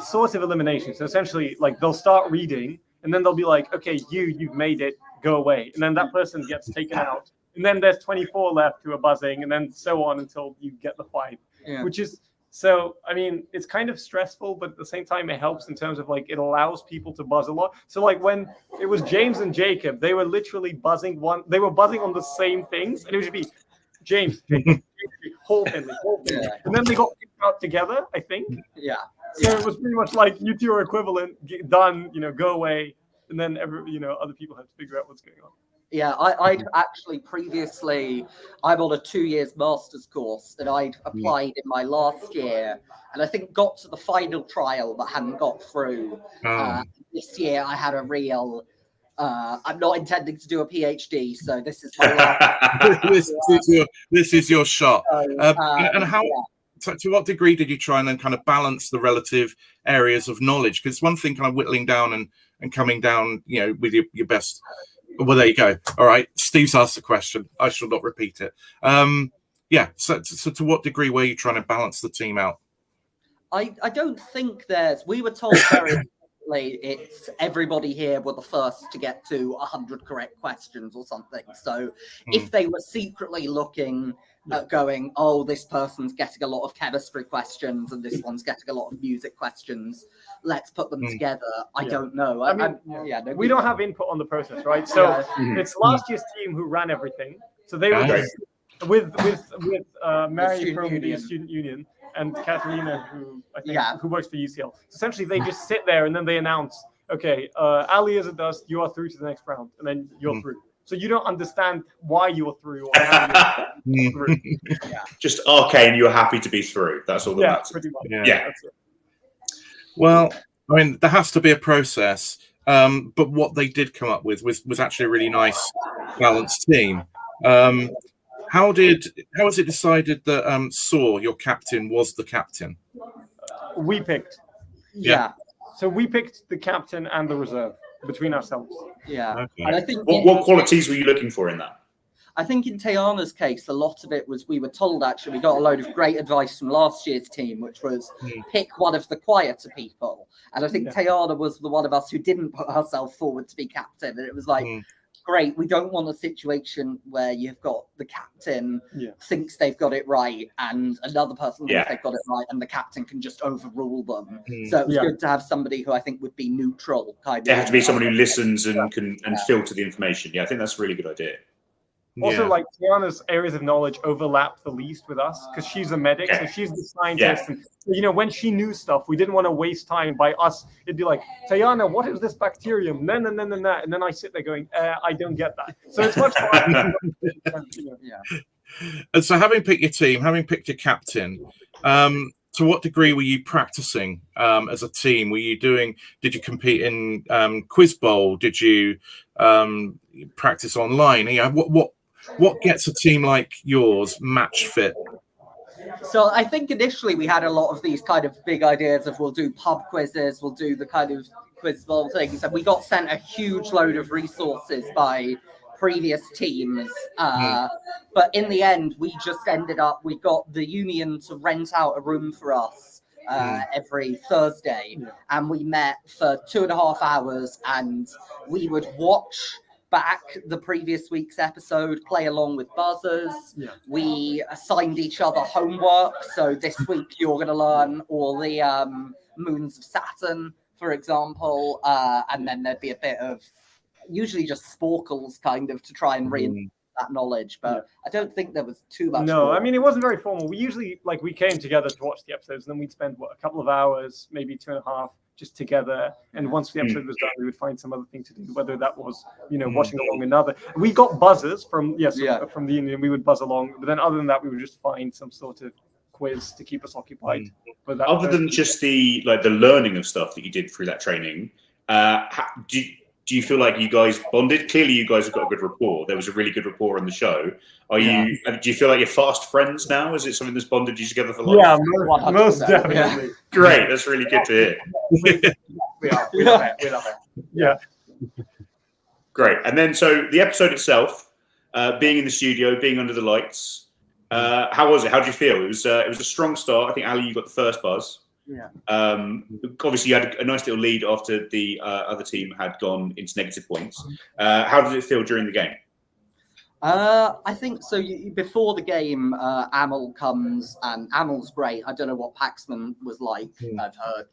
sort of elimination. So essentially, like, they'll start reading, and then they'll be like, okay, you've made it, go away. And then that person gets taken out. And then there's 24 left who are buzzing, and then so on until you get the 5, which is, so, I mean, it's kind of stressful, but at the same time, it helps in terms of, like, it allows people to buzz a lot. So, like, when it was James and Jacob, they were literally buzzing on the same things, and it would be James, Jacob, whole Finlay. And then they got picked out together, I think. Yeah. So it was pretty much like, you two are equivalent, done, go away, and then other people have to figure out what's going on. Yeah, I'd actually previously, I'm on a 2 years master's course, and I'd applied in my last year, and I think got to the final trial but hadn't got through. This year I had a real, I'm not intending to do a PhD, so this is my last. this is your shot. And how? Yeah. To what degree did you try and then kind of balance the relative areas of knowledge? Because it's one thing kind of whittling down and coming down, with your best. Well, there you go. All right. Steve's asked a question. I shall not repeat it. So to what degree were you trying to balance the team out? I don't think we were told very recently it's everybody here were the first to get to 100 correct questions or something. So if they were secretly looking at going, oh, this person's getting a lot of chemistry questions and this one's getting a lot of music questions, let's put them together. I don't know. We don't have input on the process, right? So it's last year's team who ran everything. So they were just with Mary from the student union and Katerina, who I think who works for UCL. So essentially, they just sit there and then they announce, okay, Ali Izzatdust, you are through to the next round, and then you're through. So you don't understand why you're through or how you're through. Just okay, and you're happy to be through. That's all that matters. Pretty much. Yeah. That's it. Well, I mean, there has to be a process, but what they did come up with was actually a really nice, balanced team. How was it decided that Saw, your captain, was the captain? We picked. Yeah. So we picked the captain and the reserve between ourselves. Yeah. Okay. And I think what qualities were you looking for in that? I think in Tayana's case, a lot of it was we were told, actually, we got a load of great advice from last year's team, which was pick one of the quieter people. And I think Tayana was the one of us who didn't put herself forward to be captain. And it was like, great, we don't want a situation where you've got the captain thinks they've got it right and another person thinks they've got it right and the captain can just overrule them. So it was good to have somebody who I think would be neutral. They have to be someone who listens and can filter the information. Yeah, I think that's a really good idea. Also, like, Tiana's areas of knowledge overlap the least with us because she's a medic, so she's the scientist. And, when she knew stuff, we didn't want to waste time by us. It'd be like, Tiana, what is this bacterium? Then, and that. And then I sit there going, I don't get that. So it's much harder. And so having picked your team, having picked your captain, to what degree were you practicing as a team? Did you compete in Quiz Bowl? Did you practice online? What gets a team like yours match fit? So I think initially we had a lot of these kind of big ideas of we'll do pub quizzes, we'll do the kind of Quiz Bowl things. And we got sent a huge load of resources by previous teams. But in the end, we just ended up, we got the union to rent out a room for us every Thursday. And we met for 2.5 hours and we would watch back the previous week's episode, play along with buzzers. We assigned each other homework. So this week you're going to learn all the moons of Saturn, for example. And then there'd be a bit of usually just sporkles kind of to try and reinforce that knowledge. But I don't think there was too much. No, I mean, it wasn't very formal. We usually, we came together to watch the episodes and then we'd spend, a couple of hours, maybe 2.5, just together. And once the episode was done, we would find some other thing to do, whether that was, watching along another. We got buzzers from the union. We would buzz along. But then other than that, we would just find some sort of quiz to keep us occupied. But other than just the learning of stuff that you did through that training, do you feel like you guys bonded? Clearly, you guys have got a good rapport. There was a really good rapport on the show. Do you feel like you're fast friends now? Is it something that's bonded you together for life? Yeah, most definitely. Yeah. Great, that's really good to hear. We love it. Yeah. Great. And then, so the episode itself, being in the studio, being under the lights, how was it? How did you feel? It was a strong start. I think, Ali, you got the first buzz. Yeah. Obviously, you had a nice little lead after the other team had gone into negative points. How did it feel during the game? I think so. Before the game, Amel comes, and Amel's great. I don't know what Paxman was like. I've heard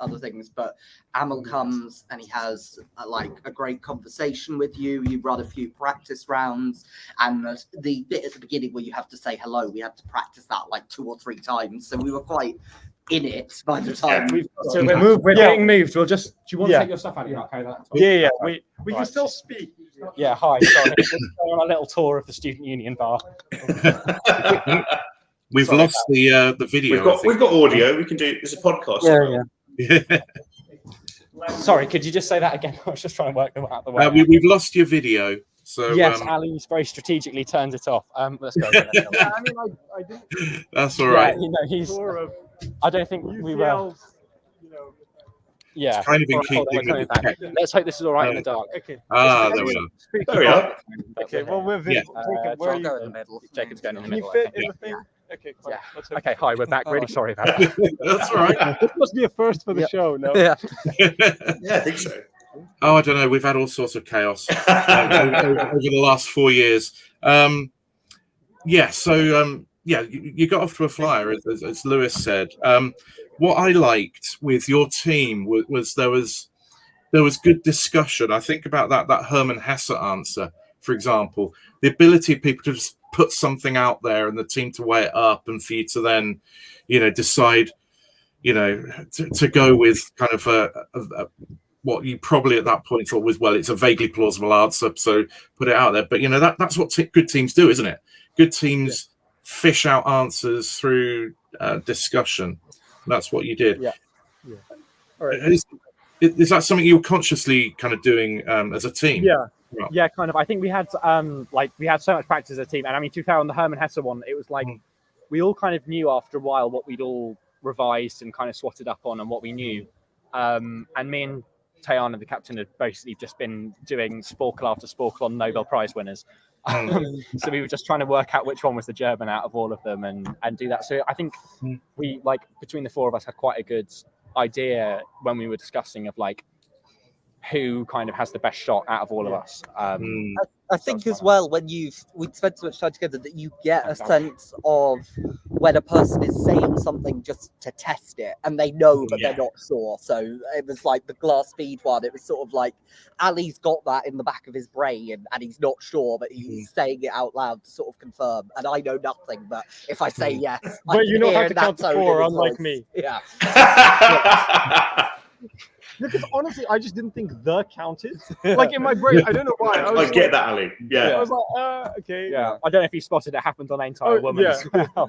other things, but Amel comes and he has a great conversation with you. You run a few practice rounds, and the bit at the beginning where you have to say hello, we had to practice that like 2 or 3 times. So we were quite in it by the time. We're getting moved. We'll just. Do you want to take your stuff out? Yeah. We can still speak. Yeah. Hi. Sorry. We're on a little tour of the student union bar. We've lost the video. We've got audio. We can do. It's a podcast. Yeah. Sorry. Could you just say that again? I was just trying to work them out the way. We've lost your video. So yes, Ali's very strategically turned it off. Let's go. Yeah, I mean, I didn't. That's all right. Yeah, he's. I don't think we were. Yeah. It's kind of in keeping with the Let's hope this is all right in the dark. Okay. There we are. There we are. Okay. Well, we're Where are you going in the middle? Jacob's going in the Can middle. you fit in the thing? Okay. Fine. Yeah. Okay. Hi. We're back. Really sorry about that. That's all right. This must be a first for the show. No. Yeah. Yeah, I think so. Oh, I don't know. We've had all sorts of chaos over the last 4 years. You got off to a flyer, as Lewis said. What I liked with your team was there was good discussion. I think about that Herman Hesse answer, for example, the ability of people to just put something out there and the team to weigh it up, and for you to then, decide, to go with kind of a what you probably at that point thought was, well, it's a vaguely plausible answer, so put it out there. But that's what good teams do, isn't it? Good teams fish out answers through discussion. That's what you did. Yeah. All right. Is that something you were consciously kind of doing as a team? Yeah. Yeah, kind of. I think we had we had so much practice as a team, and I mean, to be fair, on the Herman Hesse one, it was like we all kind of knew after a while what we'd all revised and kind of swatted up on and what we knew. And me and Tayana, the captain, had basically just been doing sporkle after sporkle on Nobel Prize winners. So we were just trying to work out which one was the German out of all of them and do that. So I think we, between the 4 of us, had quite a good idea when we were discussing of who kind of has the best shot out of all of us. I think as well, when we've spent so much time together, that you get a sense of when a person is saying something just to test it, and they know but they're not sure. So it was like the glass speed one. It was sort of like Ali's got that in the back of his brain, and he's not sure, but he's saying it out loud to sort of confirm. And I know nothing, but if I say yes, but you know how to count to 4, unlike me. Yeah. Because honestly, I just didn't think the counted. In my brain, I don't know why. I get that, Ali. Yeah. I was like, okay. Yeah. I don't know if you spotted it happened on Entire Woman as well.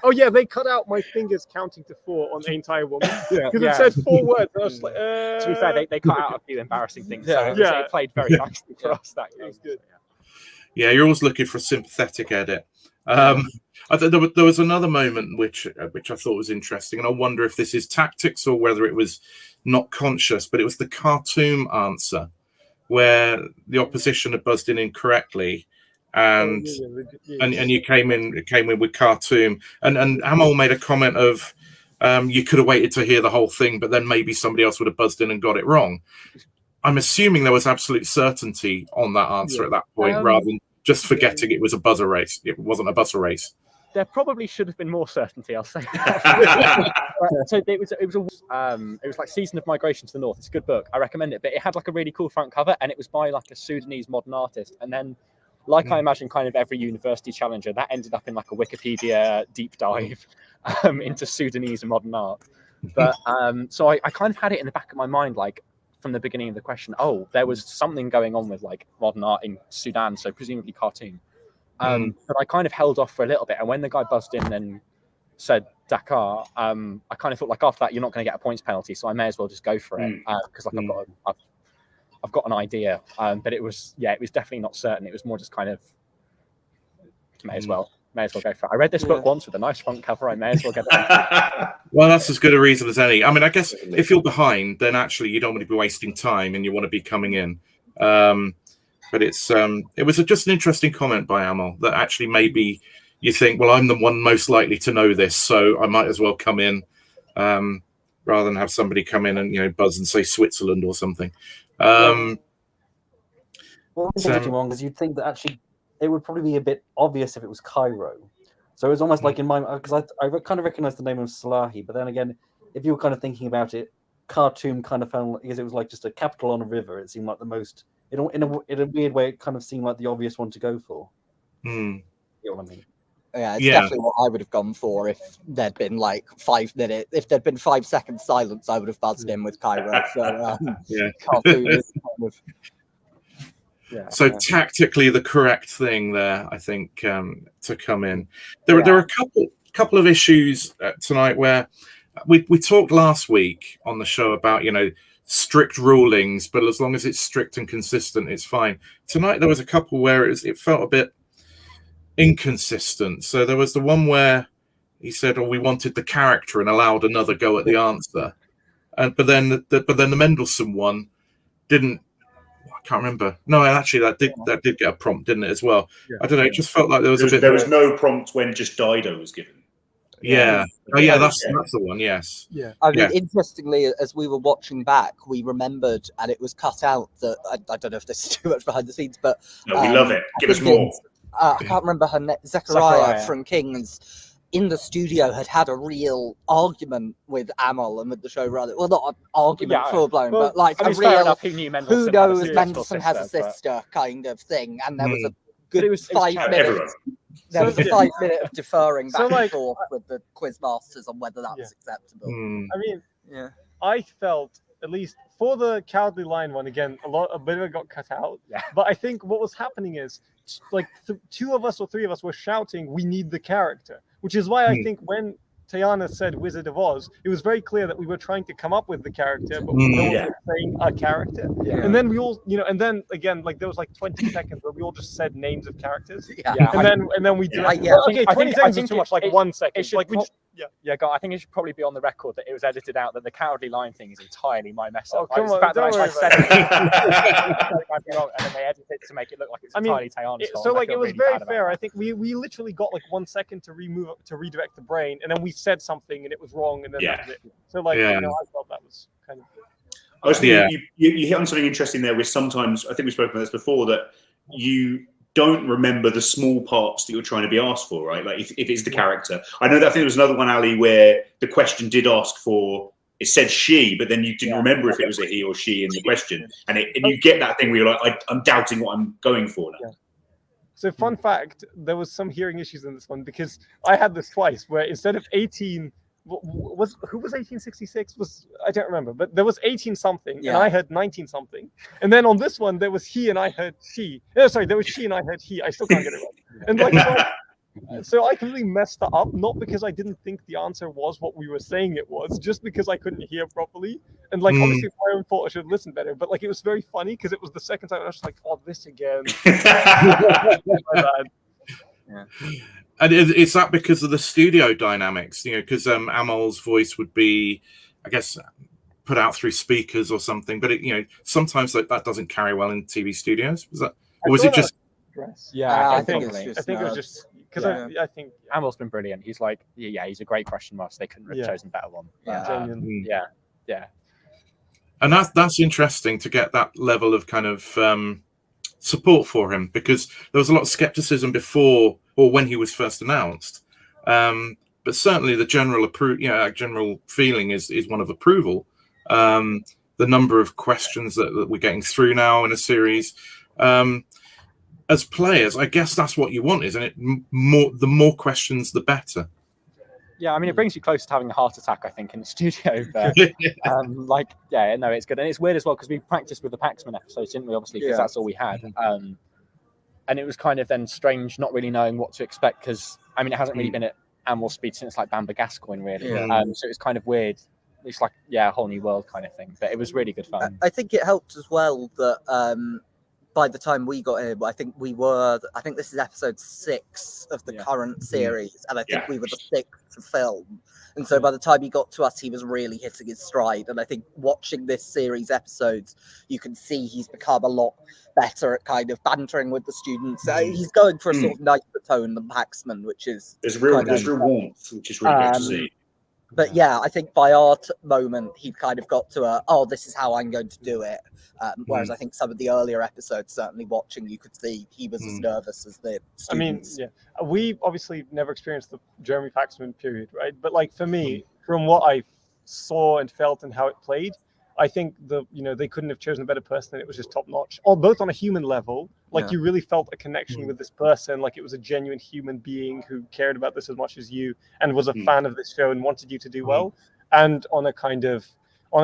Oh yeah, they cut out my fingers counting to 4 on Entire Woman because it said 4 words. I was like, To be fair, they cut out a few embarrassing things. So it played very nicely for us. That game. Good. Yeah, you're always looking for a sympathetic edit. I think there was another moment which I thought was interesting, and I wonder if this is tactics or whether it was not conscious, but it was the Khartoum answer where the opposition had buzzed in incorrectly, and you came in with Khartoum, and Amol made a comment of you could have waited to hear the whole thing, but then maybe somebody else would have buzzed in and got it wrong. I'm assuming there was absolute certainty on that answer at that point, rather than just forgetting it was a buzzer race. It wasn't a buzzer race. There probably should have been more certainty, I'll say. So it was like Season of Migration to the North. It's a good book. I recommend it. But it had a really cool front cover, and it was by a Sudanese modern artist. And then, I imagine kind of every university challenger, that ended up in a Wikipedia deep dive into Sudanese and modern art. But so I kind of had it in the back of my mind, from the beginning of the question, there was something going on with modern art in Sudan, so presumably Khartoum. But I kind of held off for a little bit, and when the guy buzzed in and said Dakar, I kind of thought after that you're not going to get a points penalty, so I may as well just go for it because I've got an idea. But it was definitely not certain. It was more just kind of may as well. May as well go for it. I read this book once with a nice front cover. I may as well get it. Well, that's as good a reason as any. I mean, I guess if you're behind, then actually you don't want to be wasting time and you want to be coming in. But it was just an interesting comment by Amal that actually maybe you think, well, I'm the one most likely to know this, so I might as well come in rather than have somebody come in and buzz and say Switzerland or something. Well, it's wrong because you'd think that actually it would probably be a bit obvious if it was Cairo. So it's almost like in my, because I kind of recognize the name of Salahi, but then again, if you were kind of thinking about it, Khartoum kind of felt because it was like just a capital on a river. It seemed like the most, in a weird way, it kind of seemed like the obvious one to go for. You know what I mean? Yeah, it's definitely what I would have gone for if there'd been like 5 minutes. If there'd been 5 seconds silence, I would have buzzed in with Cairo. So Khartoum is kind of. Yeah. So tactically, the correct thing there, I think, to come in. There are a couple of issues tonight where we talked last week on the show about strict rulings, but as long as it's strict and consistent, it's fine. Tonight there was a couple where it felt a bit inconsistent. So there was the one where he said, "Oh, we wanted the character," and allowed another go at the answer, but then the Mendelssohn one didn't. I can't remember. No, actually, that did get a prompt, didn't it, as well? Yeah. I don't know. It just felt like there was no prompt when just Dido was given. Yeah. Oh, yeah. That's the one. Yes. Yeah. I mean, interestingly, as we were watching back, we remembered, and it was cut out that I don't know if this is too much behind the scenes, but no, we love it. Give us more. I can't remember her name. Zechariah from Kings. In the studio had a real argument with Amal and with the showrunner. Well, not an argument full blown, but like a real who knows Mendelssohn has a sister kind of thing. And there was a good 5 minutes. There was a 5 minute of deferring back and forth with the quiz masters on whether that was acceptable. I mean, I felt, at least for the Cowardly Lion one, again, a bit of it got cut out. Yeah. But I think what was happening is, like, 2 of us or 3 of us were shouting, "We need the character," which is why I think when Tayana said Wizard of Oz, it was very clear that we were trying to come up with the character, but we weren't saying a character. Yeah. And then we all, and then again, like there was like 20 seconds where we all just said names of characters. And then we did. Okay, 20 seconds is too much. Like 1 second. I think it should probably be on the record that it was edited out. That the Cowardly Lion thing is entirely my mess up. Oh, come on, I said it, and then they edited it to make it look like it's entirely Tayana's fault. So like it was very fair. I think we literally got like 1 second to redirect the brain, and then we said something and it was wrong, and then that was it. So like I felt that was kind of. I was thinking you hit on something interesting there. With sometimes I think we spoke about this before, that you don't remember the small parts that you're trying to be asked for, right? Like if it's the character. I know that I think there was another one, Ali, where the question did ask for, it said she, but then you didn't remember if it was a he or she in the question, and you get that thing where you're like, I'm doubting what I'm going for now. So fun fact, there was some hearing issues in this one because I had this twice where instead of 18, who was 1866? I don't remember, but there was 18 something and I heard 19 something. And then on this one, there was he and I heard she. No, sorry, there was she and I heard he. I still can't get it right. And like, so I completely messed that up, not because I didn't think the answer was what we were saying it was, just because I couldn't hear properly. And like, obviously, my own fault, I should have listened better. But like, it was very funny because it was the second time I was just like, "Oh, this again." And it's that because of the studio dynamics, because Amal's voice would be, I guess, put out through speakers or something. But sometimes that doesn't carry well in TV studios. Was it just? Yeah, I think it was just. Because I think Amal's been brilliant. He's like, he's a great question master. They couldn't have chosen a better one. Yeah. And that's interesting to get that level of kind of support for him, because there was a lot of skepticism before or when he was first announced. But certainly the general general feeling is one of approval. The number of questions that we're getting through now in a series. As players, I guess that's what you want, isn't it? The more questions, the better. Yeah, I mean, it brings you close to having a heart attack, I think, in the studio. But, it's good. And it's weird as well, because we practiced with the Paxman episodes, didn't we, obviously, because that's all we had. And it was kind of then strange not really knowing what to expect, because, I mean, it hasn't really been at Amal's speed since, like, Bamba Gascoigne, really. So it was kind of weird. It's like, a whole new world kind of thing. But it was really good fun. I think it helped as well that... by the time we got in, I think this is episode 6 of the current series, and I think we were the 6th to film. And so by the time he got to us, he was really hitting his stride. And I think watching this series episodes, you can see he's become a lot better at kind of bantering with the students. He's going for a sort of nicer tone than Paxman, which is there's real warmth, which is really good to see. But yeah, I think by our moment, he kind of got to this is how I'm going to do it. Whereas I think some of the earlier episodes, certainly watching, you could see he was as nervous as the students. I mean, we obviously never experienced the Jeremy Paxman period, right? But like for me, from what I saw and felt and how it played, I think they couldn't have chosen a better person, and it was just top notch. Or both on a human level, like you really felt a connection with this person, like it was a genuine human being who cared about this as much as you and was a fan of this show and wanted you to do well. And on a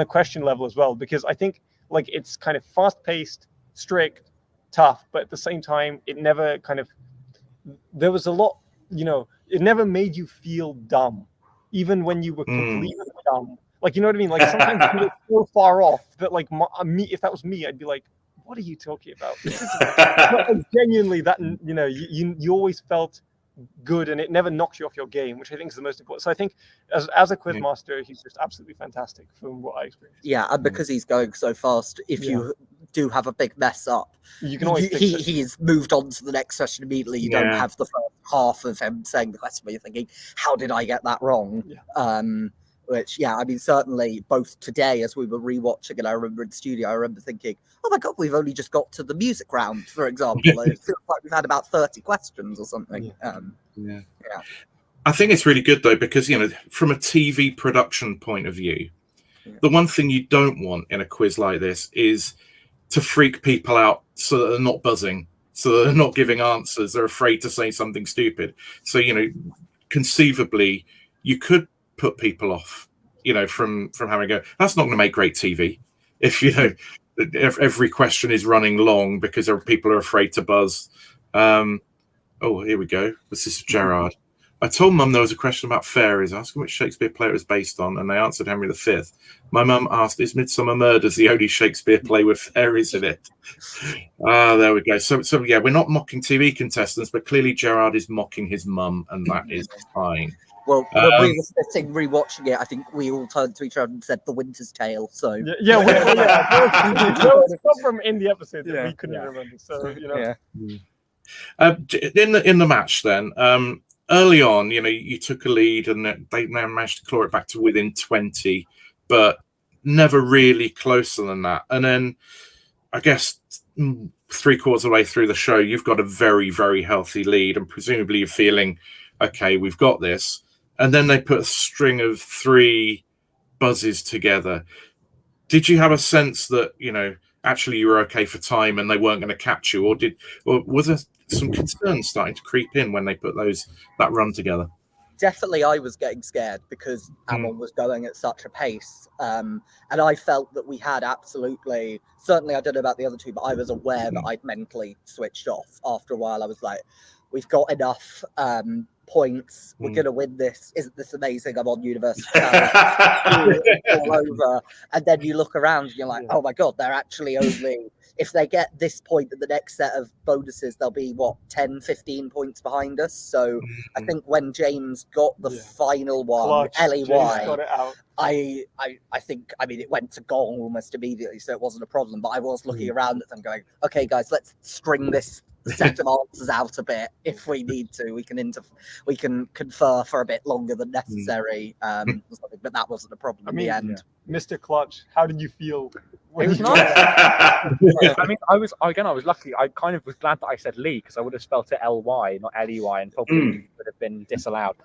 question level as well, because I think like it's kind of fast paced, strict, tough, but at the same time, it never there was a lot, it never made you feel dumb, even when you were completely dumb. Like, you know what I mean? Like sometimes you were so far off that like me, if that was me, I'd be like, what are you talking about? This is genuinely that, you always felt good, and it never knocks you off your game, which I think is the most important. So I think as a quiz master, he's just absolutely fantastic from what I experienced. Yeah, and because he's going so fast, if you do have a big mess up, you can always he's moved on to the next question immediately. You don't have the first half of him saying the question where you're thinking, how did I get that wrong? Which, I mean, certainly both today as we were rewatching it, I remember in studio, I remember thinking, oh my God, we've only just got to the music round, for example. It feels like we've had about 30 questions or something. I think it's really good, though, because, from a TV production point of view, the one thing you don't want in a quiz like this is to freak people out so that they're not buzzing, so that they're not giving answers, they're afraid to say something stupid. So, conceivably, you could put people off, from having a go. That's not going to make great TV. If every question is running long because people are afraid to buzz. Oh, here we go. This is Gerard. I told Mum there was a question about fairies. Asking which Shakespeare play it was based on, and they answered Henry V. My mum asked, "Is Midsummer Murders the only Shakespeare play with fairies in it?" There we go. So we're not mocking TV contestants, but clearly Gerard is mocking his mum, and that is fine. Well, when we were sitting rewatching it, I think we all turned to each other and said The Winter's Tale. So there was stuff from in the episode that we couldn't remember. So in the match then, early on, you took a lead and they now managed to claw it back to within 20, but never really closer than that. And then I guess 3/4 of the way through the show, you've got a very, very healthy lead, and presumably you're feeling, okay, we've got this. And then they put a string of 3 buzzes together. Did you have a sense that, actually you were okay for time and they weren't going to catch you? Or was there some concern starting to creep in when they put that run together? Definitely I was getting scared because Amon was going at such a pace. And I felt that we had absolutely, certainly I don't know about the other 2, but I was aware that I'd mentally switched off. After a while, I was like, we've got enough points. We're going to win this. Isn't this amazing? I'm on University all over. And then you look around and you're like, oh my God, they're actually only, if they get this point in the next set of bonuses, they'll be 10, 15 points behind us. So I think when James got the final one, LEY, got it out. I think, it went to gong almost immediately, so it wasn't a problem. But I was looking around at them going, okay, guys, let's string this set of answers out a bit. If we need to, we can confer for a bit longer than necessary. But that wasn't a problem in the end. Mr. Clutch, how did you feel? It was nice. I was lucky. I kind of was glad that I said Lee, because I would have spelt it LY, not LEY, and probably would have been disallowed.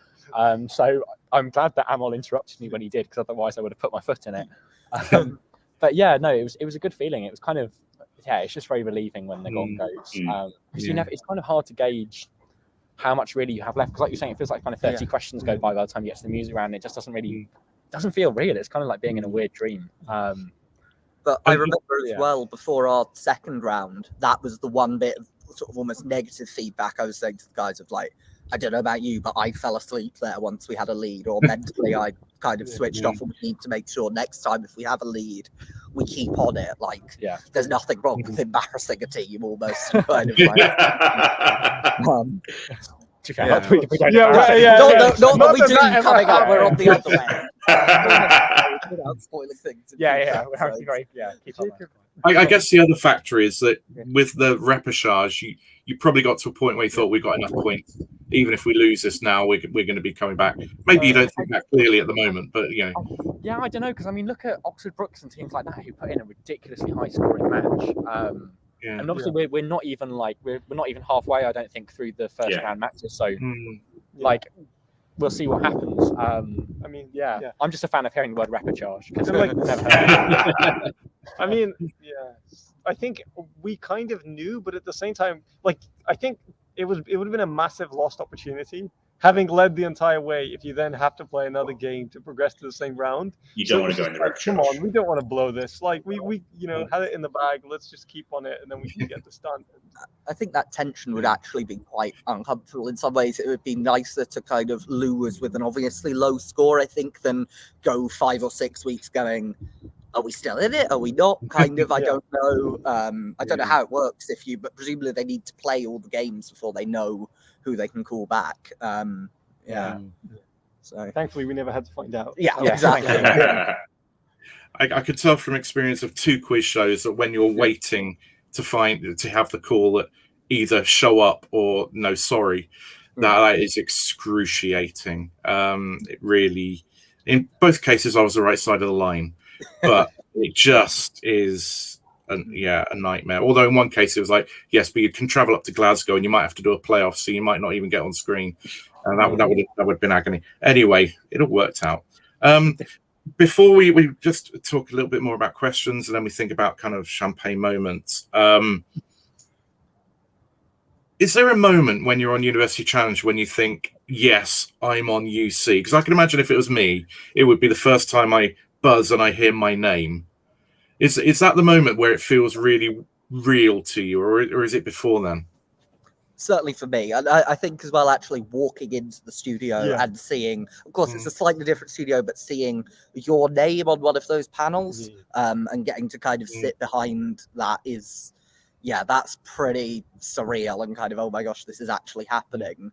So I'm glad that Amol interrupted me when he did, because otherwise I would have put my foot in it. But yeah, no, it was a good feeling. It was kind of, it's just very relieving when the gong goes. Because it's kind of hard to gauge how much really you have left. Because like you're saying, it feels like kind of 30 questions go by the time you get to the music round. It just doesn't feel real. It's kind of like being in a weird dream. But I remember as well, before our second round, that was the one bit of sort of almost negative feedback I was saying to the guys of like, I don't know about you, but I fell asleep there once we had a lead, or mentally I kind of switched off, and we need to make sure next time if we have a lead, we keep on it. Like, there's nothing wrong with embarrassing a team, almost kind of like. Not that we do coming up. We're on the other way. Without spoiling things. Keep on. I guess the other factor is that with the repechage, you probably got to a point where you thought we got enough points. Even if we lose this now, we're going to be coming back. Maybe you don't think that clearly at the moment, but Yeah, I don't know, because I mean, look at Oxford Brookes and teams like that who put in a ridiculously high-scoring match. And obviously, we're not even we're not even halfway, I don't think, through the first round matches. So, we'll see what happens. I mean, I'm just a fan of hearing the word repechage because I've never heard it. I mean, I think we kind of knew, but at the same time, I think it would have been a massive lost opportunity. Having led the entire way, if you then have to play another game to progress to the same round, you don't want to go in the repechage. Come on, we don't want to blow this. Like we had it in the bag. Let's just keep on it, and then we can get this done. I think that tension would actually be quite uncomfortable in some ways. It would be nicer to kind of lose with an obviously low score, I think, than go 5 or 6 weeks going, are we still in it? Are we not? Kind of, I don't know. I don't know how it works but presumably they need to play all the games before they know who they can call back. So thankfully, we never had to find out. Yeah, exactly. I could tell from experience of 2 quiz shows that when you're waiting to have the call that either show up or no, sorry, that is excruciating. It really, in both cases, I was the right side of the line, but it just is. A nightmare. Although in one case it was like, yes, but you can travel up to Glasgow and you might have to do a playoff, so you might not even get on screen, and that would have been agony. Anyway, it all worked out. Before we just talk a little bit more about questions, and then we think about kind of champagne moments. Is there a moment when you're on University Challenge when you think, yes, I'm on UC? Because I can imagine if it was me, it would be the first time I buzz and I hear my name. Is that the moment where it feels really real to you, or is it before then? Certainly for me. And I think as well, actually walking into the studio and seeing, of course, it's a slightly different studio, but seeing your name on one of those panels and getting to kind of sit behind that is, that's pretty surreal and kind of, oh my gosh, this is actually happening.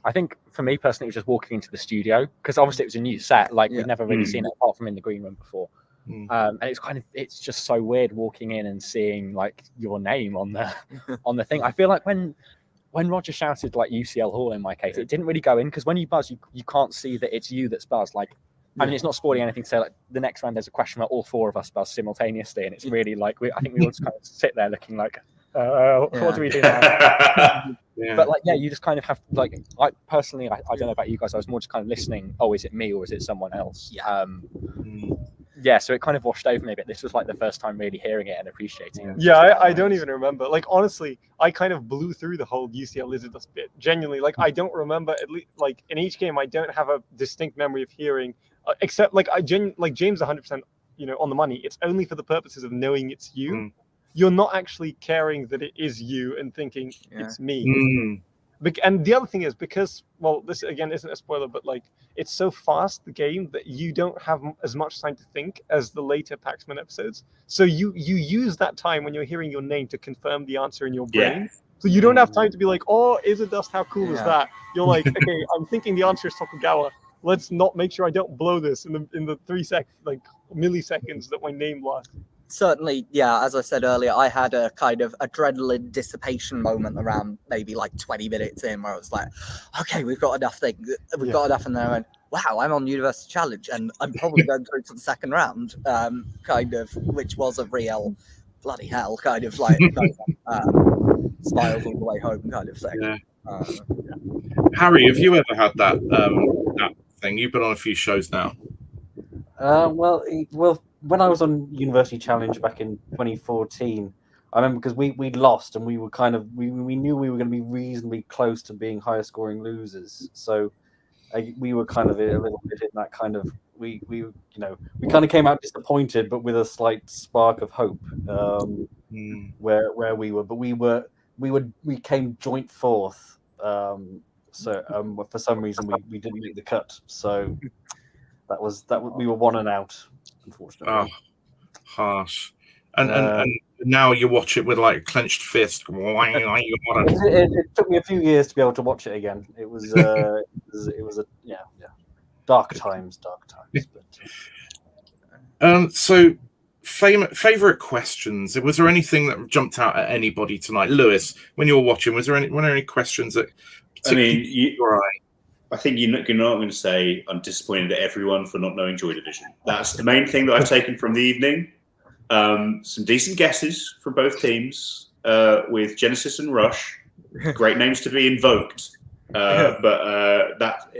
I think for me personally, it was just walking into the studio because obviously it was a new set. Like we'd never really seen it apart from in the green room before. And it's just so weird walking in and seeing like your name on the thing. I feel like when Roger shouted like UCL Hall in my case, it didn't really go in because when you buzz, you can't see that it's you that's buzzed. Like, I mean, it's not spoiling anything to say like the next round there's a question where all 4 of us buzz simultaneously, and it's really like I think we all just kind of sit there looking like, what do we do now? But you just kind of have like, I personally, I don't know about you guys, I was more just kind of listening. Oh, is it me or is it someone else? So it kind of washed over me a bit. This was like the first time really hearing it and appreciating it. I don't even remember. Like honestly, I kind of blew through the whole UCL Izzatdust bit. Genuinely, like I don't remember, at least like in each game, I don't have a distinct memory of hearing, except like James 100%, on the money. It's only for the purposes of knowing it's you. You're not actually caring that it is you and thinking it's me. And the other thing is because, well, this again isn't a spoiler, but like it's so fast, the game, that you don't have as much time to think as the later Paxman episodes. So you use that time when you're hearing your name to confirm the answer in your brain. So you don't have time to be like, oh, Izzatdust, how cool is that? You're like, okay, I'm thinking the answer is Tokugawa. Let's not make sure I don't blow this in the 3 milliseconds that my name lasts. Certainly, as I said earlier, I had a kind of adrenaline dissipation moment around maybe like 20 minutes in where I was like, okay, we've got enough things. We've got enough. And then I went, wow, I'm on University Challenge and I'm probably going through to the second round, kind of, which was a real bloody hell kind of like smiles all the way home kind of thing. Harry, have you ever had that thing? You've been on a few shows now. Well, when I was on University Challenge back in 2014, I remember because we lost and we were kind of we knew we were going to be reasonably close to being higher scoring losers, so we were kind of a little bit in that kind of we kind of came out disappointed, but with a slight spark of hope where we were, but we came joint fourth, so for some reason we didn't make the cut, so. we were 1 and out, unfortunately. Oh, harsh. And now you watch it with like a clenched fist. It took me a few years to be able to watch it again. It was dark times. But, so favorite questions. Was there anything that jumped out at anybody tonight, Lewis? When you were watching, were there any questions that? I think you're not going to say I'm disappointed at everyone for not knowing Joy Division. That's the main thing that I've taken from the evening. Some decent guesses from both teams with Genesis and Rush. Great names to be invoked. But that,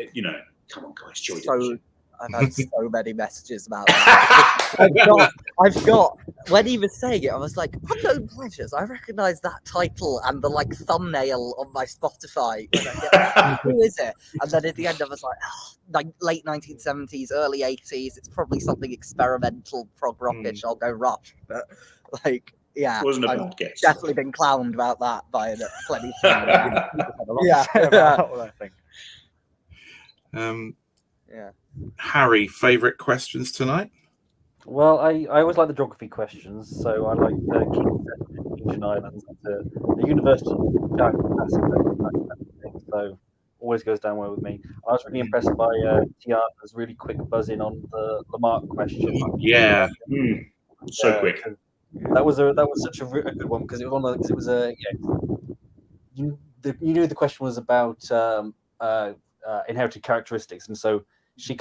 come on, guys, Joy Division. I've had so many messages about that. I've got, when he was saying it, I was like, Unknown Pleasures. I recognise that title and the thumbnail on my Spotify. Who is it? And then at the end, I was like, late 1970s, early 80s. It's probably something experimental, prog rockish. I'll go Rush. But yeah, wasn't a I've bad guess. definitely been clowned about that by plenty of people. I think. Yeah. Harry, favourite questions tonight? Well, I always like the geography questions, so I like the Ancient Islands, the university, so always goes down well with me. I was really impressed by Tiana's really quick buzzing on the Lamarck question. Yeah, so quick. That was such a good one because it was you knew the question was about inherited characteristics, and so she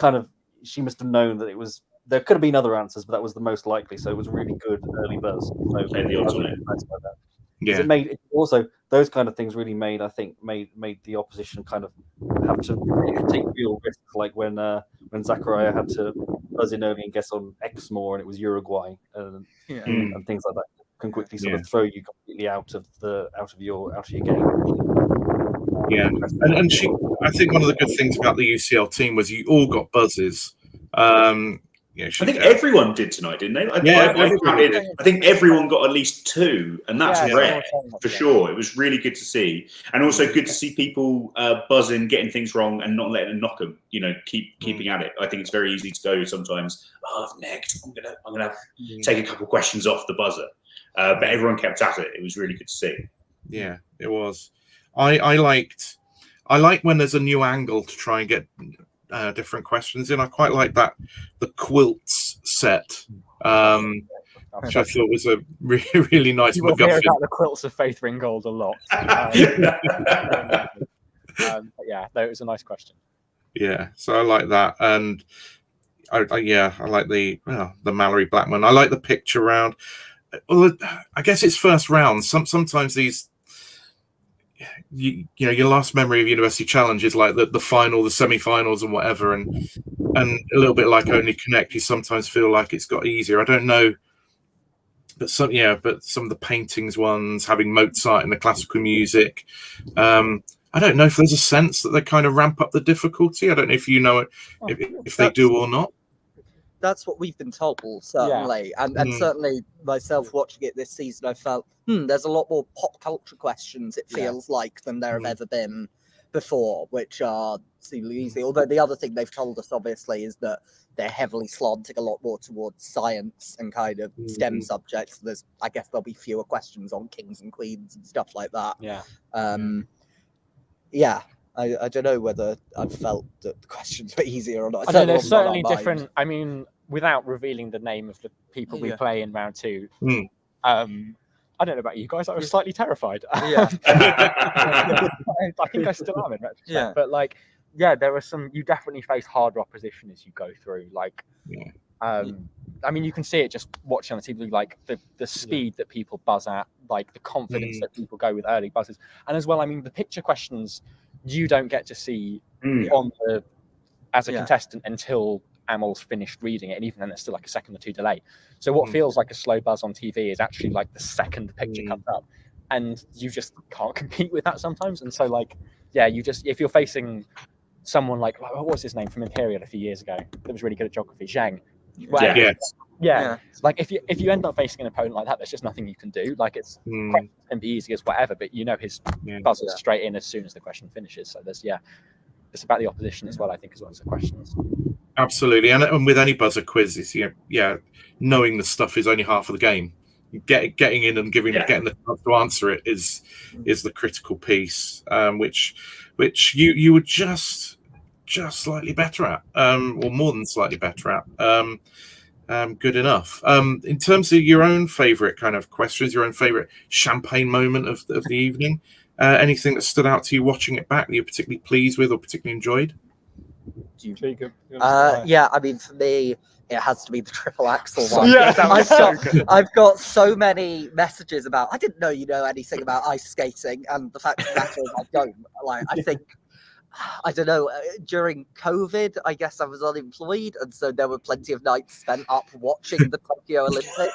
must have known that it was. There could have been other answers, but that was the most likely. So it was a really good early buzz. So the odds on it. Yeah. It made also those kind of things really made the opposition kind of have to take real risks, like when Zachariah had to buzz in early and guess on Exmoor and it was Uruguay and things like that can quickly sort of throw you completely out of your game. Yeah, and I think one of the good things about the UCL team was you all got buzzes. I think everyone did tonight, didn't they? I think everyone got at least 2, and that's rare for sure. It was really good to see, and also good to see people buzzing, getting things wrong, and not letting them knock them. Keeping at it. I think it's very easy to go sometimes. I've negged. I'm gonna take a couple of questions off the buzzer, but everyone kept at it. It was really good to see. Yeah, it was. I like when there's a new angle to try and get different questions in. I quite like the quilts set, which I thought was a really nice. You will hear about the quilts of Faith Ringgold a lot. It was a nice question. Yeah, so I like that, and I like the Mallory Blackman. I like the picture round. Well, I guess it's first round. Sometimes these. Your last memory of University Challenge is like the final, the semi-finals, and whatever, and a little bit like Only Connect, you sometimes feel like it's got easier. I don't know, but some of the paintings ones having Mozart in the classical music. I don't know if there's a sense that they kind of ramp up the difficulty. I don't know if you know it, if they do or not. That's what we've been told, certainly. And certainly myself watching it this season, I felt, there's a lot more pop culture questions, it feels like, than there have ever been before, which are seemingly easy. Although the other thing they've told us, obviously, is that they're heavily slanting a lot more towards science and kind of STEM subjects. So I guess there'll be fewer questions on kings and queens and stuff like that. I don't know whether I've felt that the questions were easier or not. I don't know, certainly different. I mean, without revealing the name of the people we play in round 2, I don't know about you guys. I was slightly terrified. I think I still am in retrospect. But there were some. You definitely face harder opposition as you go through. I mean, you can see it just watching on the TV, like the speed that people buzz at, like the confidence that people go with early buzzes, and as well, I mean, the picture questions you don't get to see as a contestant until Amal's finished reading it, and even then there's still like a second or 2 delay. So what feels like a slow buzz on TV is actually like the second the picture comes up, and you just can't compete with that sometimes. And so you just, if you're facing someone like, what was his name from Imperial a few years ago that was really good at geography, Zhang. Like if you end up facing an opponent like that, there's just nothing you can do. Like it can be easy as whatever, but his buzzes straight in as soon as the question finishes. So there's it's about the opposition as well, I think, as well as the questions. Absolutely, and with any buzzer quiz, it's, knowing the stuff is only half of the game. Getting in and getting the chance to answer it is the critical piece, which you were just slightly better at, or more than slightly better at. Good enough. In terms of your own favourite kind of questions, your own favourite champagne moment of the evening, anything that stood out to you watching it back that you're particularly pleased with or particularly enjoyed? Jacob, yeah, I mean, for me, it has to be the triple axel one. Yeah, I've got so many messages about. I didn't know you know anything about ice skating, and the fact of the matter is, I don't. Like, I think, I don't know. During COVID, I guess I was unemployed, and so there were plenty of nights spent up watching the Tokyo Olympics.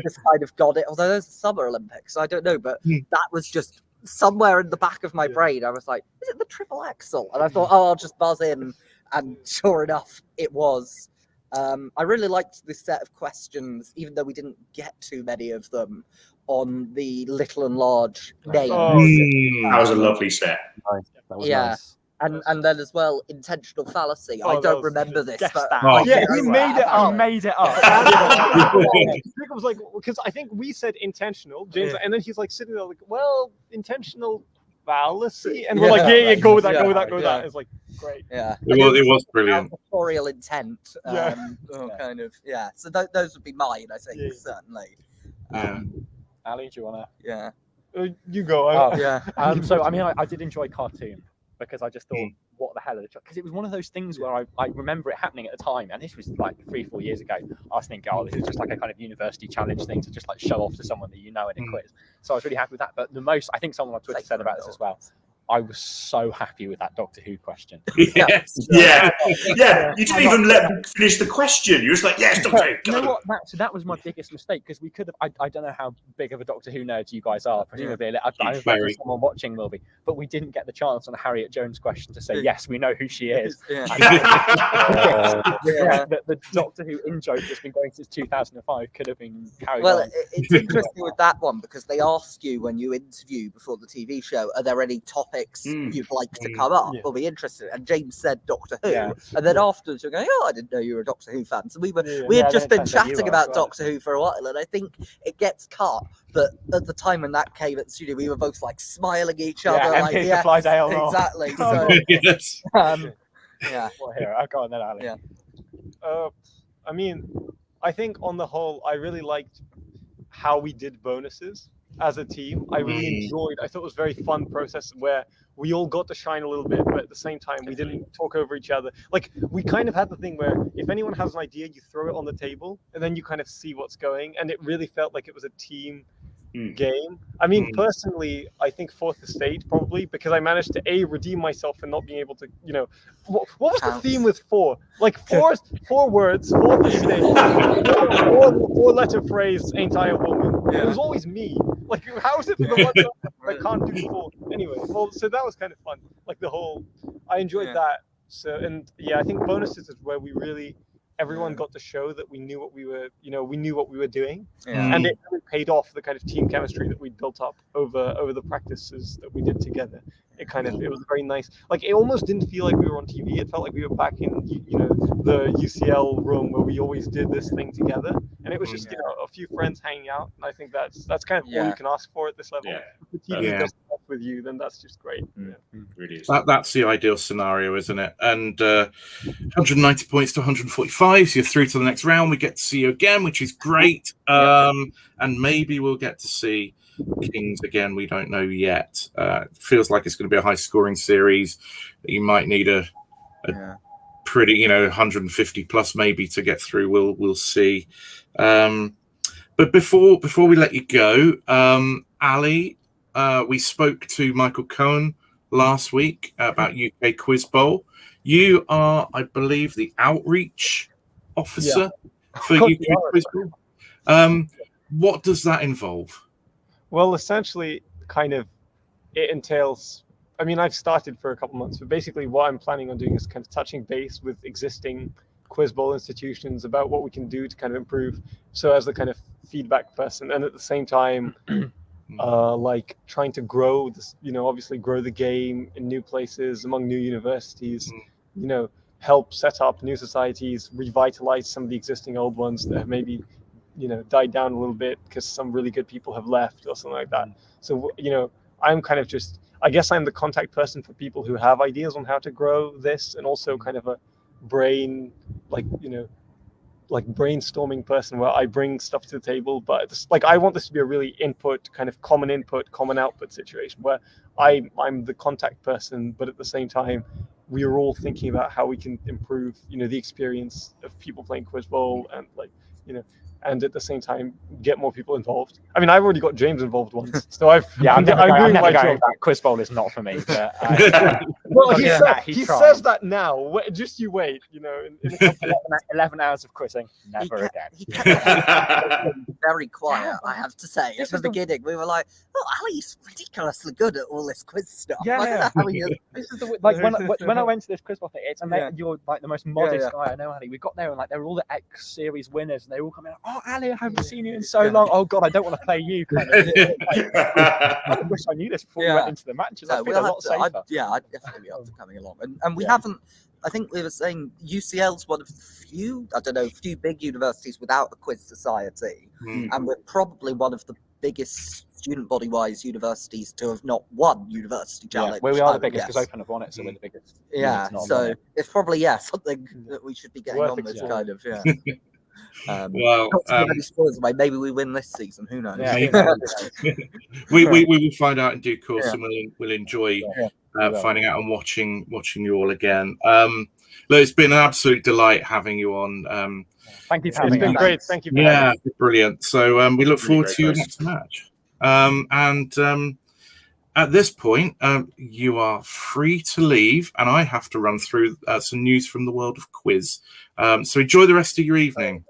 Just kind of got it. Although there's the Summer Olympics, I don't know, but that was just somewhere in the back of my brain. I was like, is it the triple axel? And I thought, I'll just buzz in, and sure enough, it was. I really liked this set of questions, even though we didn't get too many of them on the little and large names. That was a lovely set. That was nice. And then as well, intentional fallacy. I don't remember this, but we made it up. Made it up. Jacob was like, because I think we said intentional, James, and then he's like sitting there like, well, intentional fallacy, and we're like, go with that, go with that, go with that. It's like great. Yeah, it was brilliant. Authorial intent, kind of. Yeah, so those would be mine, I think, certainly. Ali, do you wanna? Yeah. You go. So I mean, I did enjoy cartoon, because I just thought, what the hell are the... Because it was one of those things where I remember it happening at the time, and this was like 3-4 years ago. I was thinking, this is just like a kind of university challenge thing to just like show off to someone that you know in a quiz. So I was really happy with that. But the most, I think someone on Twitter said about this as well, I was so happy with that Doctor Who question. Yes. Yeah. You didn't even let them finish the question. You were just like, yes, Doctor Who. You know what? That was my biggest mistake, because we could have. I don't know how big of a Doctor Who nerd you guys are. Presumably, I imagine someone watching will be. But we didn't get the chance on a Harriet Jones question to say, yes, we know who she is. The Doctor Who in-joke that's been going since 2005 could have been carried on. Well, it's interesting with that one, because they ask you when you interview before the TV show, are there any topics you'd like to come up or be interested in? And James said Doctor Who, and then afterwards you're going, I didn't know you were a Doctor Who fan. So we had just been chatting about Doctor Who for a while, and I think it gets cut. But at the time when that came at the studio, we were both like smiling at each other, like exactly. So Well, here, I'll go on then, Ali. I mean, I think on the whole, I really liked how we did bonuses as a team. I really enjoyed. I thought it was a very fun process where we all got to shine a little bit, but at the same time, we didn't talk over each other. Like, we kind of had the thing where if anyone has an idea, you throw it on the table, and then you kind of see what's going. And it really felt like it was a team game. I mean, personally, I think Fourth Estate probably, because I managed to redeem myself for not being able to, what was the theme with 4? Like 4 words, Fourth Estate, 4-letter phrase, ain't I a woman? It was always me. Like, how is it for the one that can't do 4? Anyway, so that was kind of fun. Like the whole, I enjoyed that. So, and I think bonuses is where we really, everyone got to show that we knew what we were, we knew what we were doing, and it really paid off the kind of team chemistry that we built up over the practices that we did together. It was very nice. Like, it almost didn't feel like we were on TV. It felt like we were back in, the UCL room where we always did this thing together, and it was just, a few friends hanging out. And I think that's kind of all you can ask for at this level. If the TV does stuff with you, then that's just great. Really is. That's the ideal scenario, isn't it? And 190 points to 145, so you're through to the next round. We get to see you again, which is great. And maybe we'll get to see Kings again. We don't know yet. It feels like it's going to be a high-scoring series. You might need a pretty, 150 plus maybe to get through. We'll see. But before we let you go, Ali, we spoke to Michael Cohen last week about UK Quiz Bowl. You are, I believe, the outreach officer for UK Quiz Bowl. What does that involve? Well, essentially, kind of, it entails, I mean, I've started for a couple months, but basically what I'm planning on doing is kind of touching base with existing Quiz Bowl institutions about what we can do to kind of improve. So as the kind of feedback person, and at the same time, like trying to grow this, obviously grow the game in new places, among new universities, help set up new societies, revitalize some of the existing old ones that have maybe, died down a little bit because some really good people have left or something like that. So, I'm kind of just, I guess I'm the contact person for people who have ideas on how to grow this, and also kind of a brain, like brainstorming person where I bring stuff to the table, but I want this to be a really common input, common output situation where I'm the contact person, but at the same time, we are all thinking about how we can improve, the experience of people playing Quiz Bowl, and and at the same time get more people involved. I mean, I've already got James involved once, so I'm doing my job. Quiz Bowl is not for me. But well, he says that now. Just you wait. In 11 hours of quizzing, never again. He kept very quiet, I have to say. At the beginning, we were like, "Oh, Ali's ridiculously good at all this quiz stuff." Yeah. When I went to this quiz bowl thing, you're like the most modest guy I know, Ali. We got there and they were all the X Series winners, and they all come in. Oh, Ali, I haven't seen you in so long. Oh God, I don't want to play you. I wish I knew this before we went into the matches. I feel a lot safer. I'd definitely be up for coming along. And we haven't. I think we were saying UCL's one of the few big universities without a quiz society, and we're probably one of the biggest student body-wise universities to have not won University Challenge. Well, we are the biggest because Open have won it, so we're the biggest. Yeah, so it's probably something that we should be getting on with, kind of. Yeah. Well, any spoilers away. Maybe we win this season. Who knows? We will find out in due course, and we'll enjoy finding out and watching you all again. Look, it's been an absolute delight having you on. Thank you for having me. It's been great. Thank you. Brilliant. So we look forward to your next match. At this point, you are free to leave, and I have to run through some news from the world of quiz. So enjoy the rest of your evening.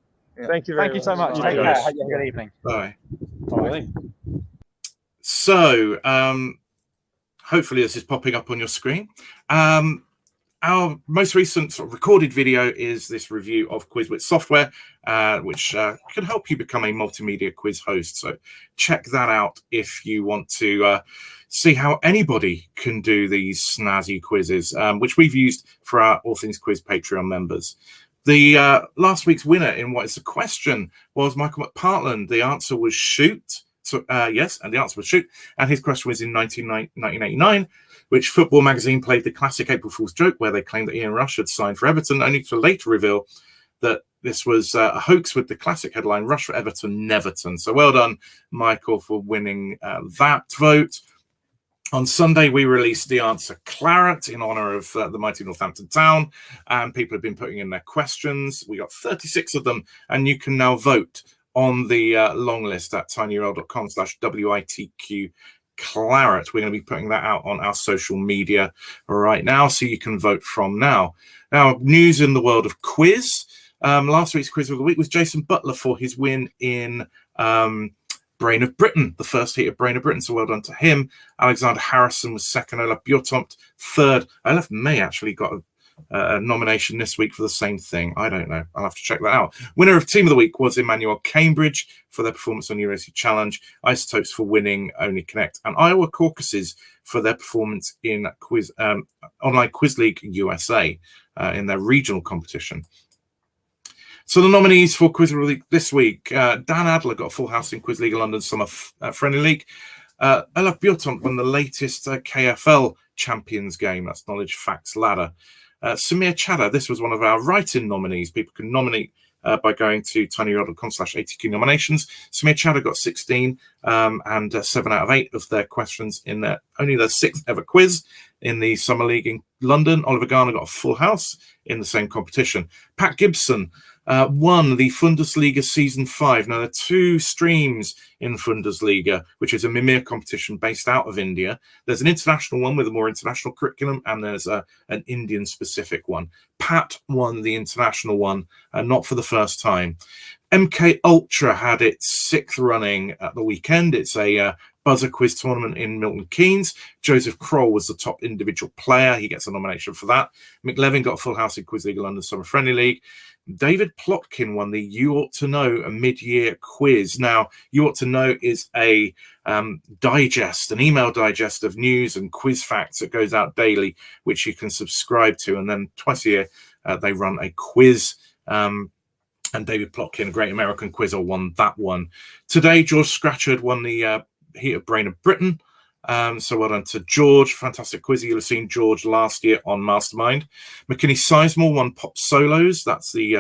Thank you so much. Take care. Have a good evening. Bye. Bye. So hopefully this is popping up on your screen. Our most recent recorded video is this review of QuizWit software, which can help you become a multimedia quiz host. So check that out if you want to see how anybody can do these snazzy quizzes, which we've used for our All Things Quiz Patreon members. The last week's winner in What Is the Question was Michael McPartland. The answer was shoot. So yes, and the answer was shoot. And his question was in 1989, which Football Magazine played the classic April Fool's joke where they claimed that Ian Rush had signed for Everton, only to later reveal that this was a hoax with the classic headline, Rush for Everton, Neverton. So well done, Michael, for winning that vote. On Sunday, we released the answer Claret in honour of the mighty Northampton Town, and people have been putting in their questions. We got 36 of them, and you can now vote on the long list at tinyurl.com/WITQ Claret. We're going to be putting that out on our social media right now, so you can vote from now. Now, news in the world of quiz. Last week's quiz of the week was Jason Butler for his win in Brain of Britain, the first heat of Brain of Britain, so well done to him. Alexander Harrison was second, Olaf Bjortomt third. Olaf May actually got a nomination this week for the same thing. I don't know. I'll have to check that out. Winner of Team of the Week was Emmanuel Cambridge for their performance on University Challenge, Izzatdust for winning Only Connect, and Iowa Caucasus for their performance in Online Quiz League USA in their regional competition. So the nominees for Quiz League this week, Dan Adler got a full house in Quiz League London Summer Friendly League. Olaf Bjortomt won the latest KFL Champions game. That's Knowledge Facts Ladder. Samir Chadha, this was one of our write-in nominees. People can nominate by going to tinyurl.com/ATQ nominations. Samir Chadha got 16 and 7 out of 8 of their questions in only their 6th ever quiz in the Summer League in London. Oliver Garner got a full house in the same competition. Pat Gibson won the Fundesliga Season 5. Now, there are 2 streams in Fundesliga, which is a Mimir competition based out of India. There's an international one with a more international curriculum, and there's an Indian-specific one. Pat won the international one, not for the first time. MK Ultra had its 6th running at the weekend. It's a Buzzer Quiz Tournament in Milton Keynes. Joseph Kroll was the top individual player. He gets a nomination for that. McLevin got a full house in Quiz League London Summer Friendly League. David Plotkin won the You Ought to Know a mid-year quiz. Now, You Ought to Know is a digest, an email digest of news and quiz facts that goes out daily, which you can subscribe to. And then twice a year, they run a quiz. And David Plotkin, a great American quizzer, won that one. Today, George Scratchard won the Heat of Brain of Britain. So well done to George. Fantastic quiz. You'll have seen George last year on Mastermind. McKinney Sizemore won Pop Solos. That's the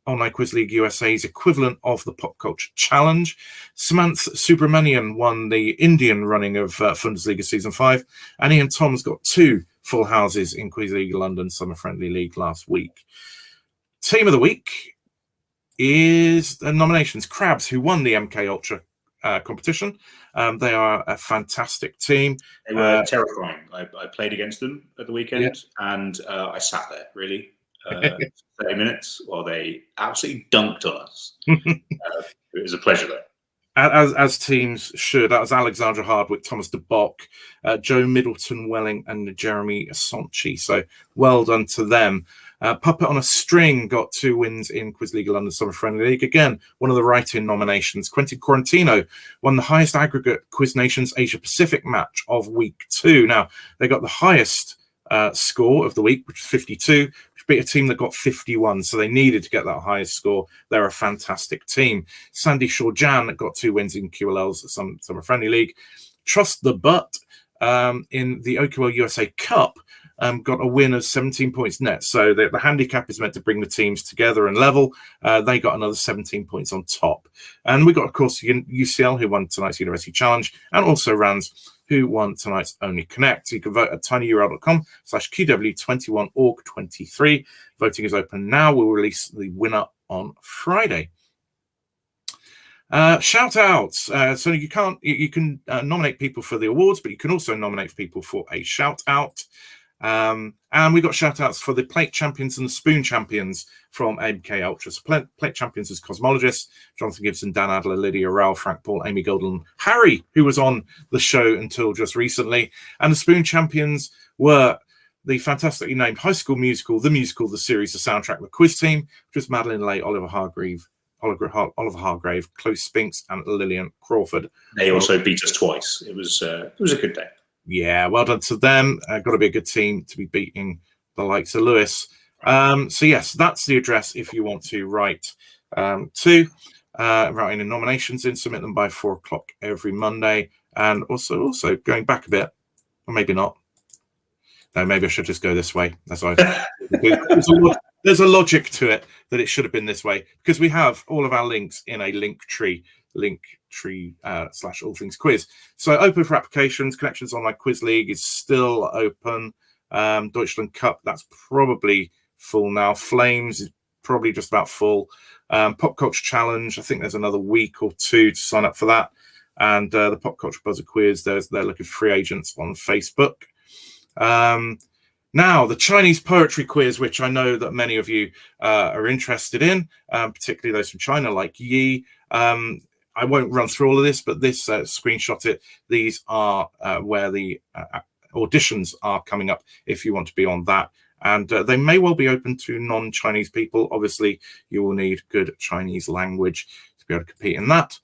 Online Quiz League USA's equivalent of the Pop Culture Challenge. Samantha Subramanian won the Indian running of Bundesliga Season 5. And Ian Tom's got 2 full houses in Quiz League London Summer Friendly League last week. Team of the Week is the nominations. Crabs, who won the MK Ultra competition. They are a fantastic team. They were terrifying. I played against them at the weekend, and I sat there really 30 minutes while they absolutely dunked on us. It was a pleasure though. As teams should. That was Alexandra Hardwick, Thomas de Bock, Joe Middleton Welling, and Jeremy Assanchi. So well done to them. Puppet on a String got 2 wins in Quiz League London Summer Friendly League. Again, one of the write-in nominations. Quentin Quarantino won the highest aggregate Quiz Nations Asia Pacific match of week 2. Now, they got the highest score of the week, which was 52, which beat a team that got 51. So they needed to get that highest score. They're a fantastic team. Sandy Shaw-Jan got 2 wins in QLL's Summer Friendly League. Trust the Butt in the OQL USA Cup got a win of 17 points net. So the handicap is meant to bring the teams together and level. They got another 17 points on top. And we got, of course, UCL, who won tonight's University Challenge, and also Rands, who won tonight's Only Connect. You can vote at tinyurl.com/QW21org23. Voting is open now. We'll release the winner on Friday. Shout outs. So you can nominate people for the awards, but you can also nominate people for a shout out. And we got shout outs for the Plate Champions and the Spoon Champions from MK Ultra. So Plate Champions is Cosmologists, Jonathan Gibson, Dan Adler, Lydia Rowell, Frank Paul, Amy Golden, Harry, who was on the show until just recently. And the Spoon Champions were the fantastically named High School Musical, the series, the soundtrack, the quiz team, which was Madeline Lay, Oliver Hargrave, Chloe Spinks, and Lillian Crawford. They also beat us twice. It was a good day. Yeah, well done to them. Got to be a good team to be beating the likes of Lewis. So yes, that's the address if you want to write write any nominations in, submit them by 4 o'clock every Monday. And also going back a bit, or maybe not. No, maybe I should just go this way. That's why. There's a logic to it that it should have been this way, because we have all of our links in a link tree / all things quiz. So open for applications. Connections Online Quiz League is still open. Deutschland Cup, that's probably full now. Flames is probably just about full. Pop Culture Challenge, I think there's another week or 2 to sign up for that. And the Pop Culture Buzzer Quiz, they're looking for free agents on Facebook. Now, the Chinese poetry quiz, which I know that many of you are interested in, particularly those from China like Yi. I won't run through all of this, but this screenshot it. These are where the auditions are coming up if you want to be on that. And they may well be open to non-Chinese people. Obviously, you will need good Chinese language to be able to compete in that.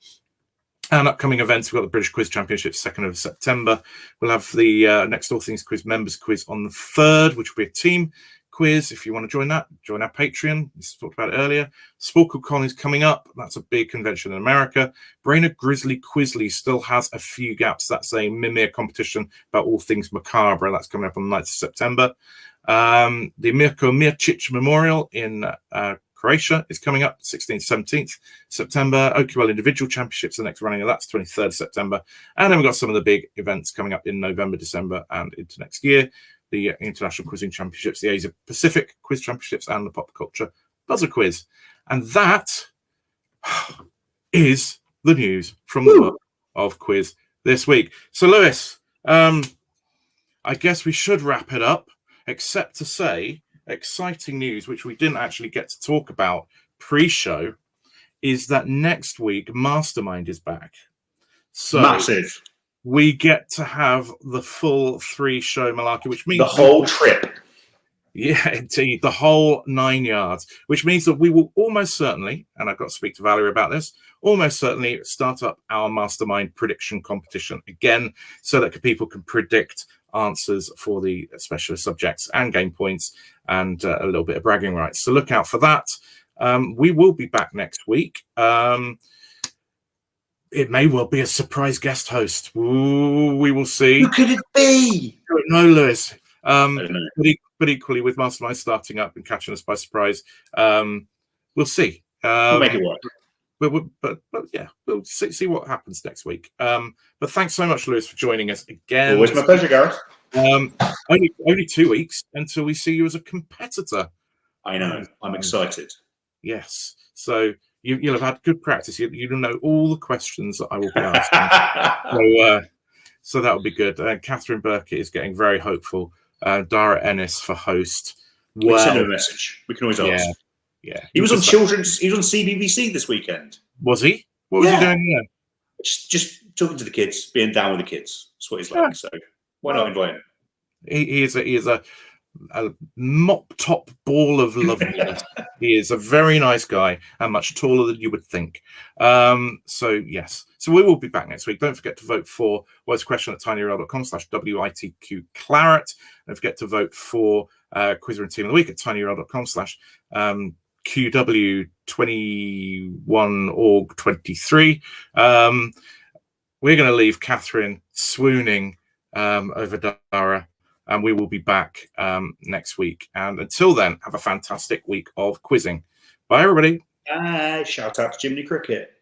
And upcoming events, we've got the British Quiz Championships, 2nd of September. We'll have the next All Things Quiz members quiz on the 3rd, which will be a team quiz. If you want to join that, join our Patreon. We talked about it earlier. SportCon is coming up. That's a big convention in America. Brainerd Grizzly Quizly still has a few gaps. That's a Mimir competition about all things macabre. That's coming up on the 9th of September. The Mirko Mircic Memorial in Croatia is coming up 16th, 17th September. OQL Individual Championships, the next running of that's 23rd September. And then we've got some of the big events coming up in November, December, and into next year. The International Quizzing Championships, the Asia Pacific Quiz Championships, and the Pop Culture Buzzer Quiz. And that is the news from the world of quiz this week. So, Lewis, I guess we should wrap it up, except to say exciting news, which we didn't actually get to talk about pre-show, is that next week Mastermind is back. So massive. we get to have the full 3-show malarkey, which means the whole trip. Yeah, indeed, the whole 9 yards, which means that we will almost certainly, and I've got to speak to Valerie about this, almost certainly start up our mastermind prediction competition again, so that people can predict answers for the specialist subjects and game points and a little bit of bragging rights. So look out for that. We will be back next week. It may well be a surprise guest host. Ooh, we will see. Who could it be? No, Lewis. But equally, with Mastermind starting up and catching us by surprise, we'll see. We'll make it work. But yeah, we'll see what happens next week. But thanks so much, Lewis, for joining us again. Always my pleasure, Gareth. Only 2 weeks until we see you as a competitor. I know. I'm excited. Yes. So you'll have had good practice. You'll know all the questions that I will be asking. So that'll be good. Catherine Burkett is getting very hopeful. Dara Ennis for host. We can send him a message. We can always ask. Yeah. He was on children's. He was on CBBC this weekend. Was he? What was he doing there? Just talking to the kids, being down with the kids. That's what he's like. So why not invite him? He is a mop top ball of loveliness. He is a very nice guy and much taller than you would think. So yes. So we will be back next week. Don't forget to vote for What's Question at tinyurl.com/WITQ Claret. Don't forget to vote for Quizzer and Team of the Week at tinyurl.com/QW21org23. We're going to leave Catherine swooning over Dara, and we will be back next week. And until then, have a fantastic week of quizzing. Bye, everybody. Shout out to Jiminy Cricket.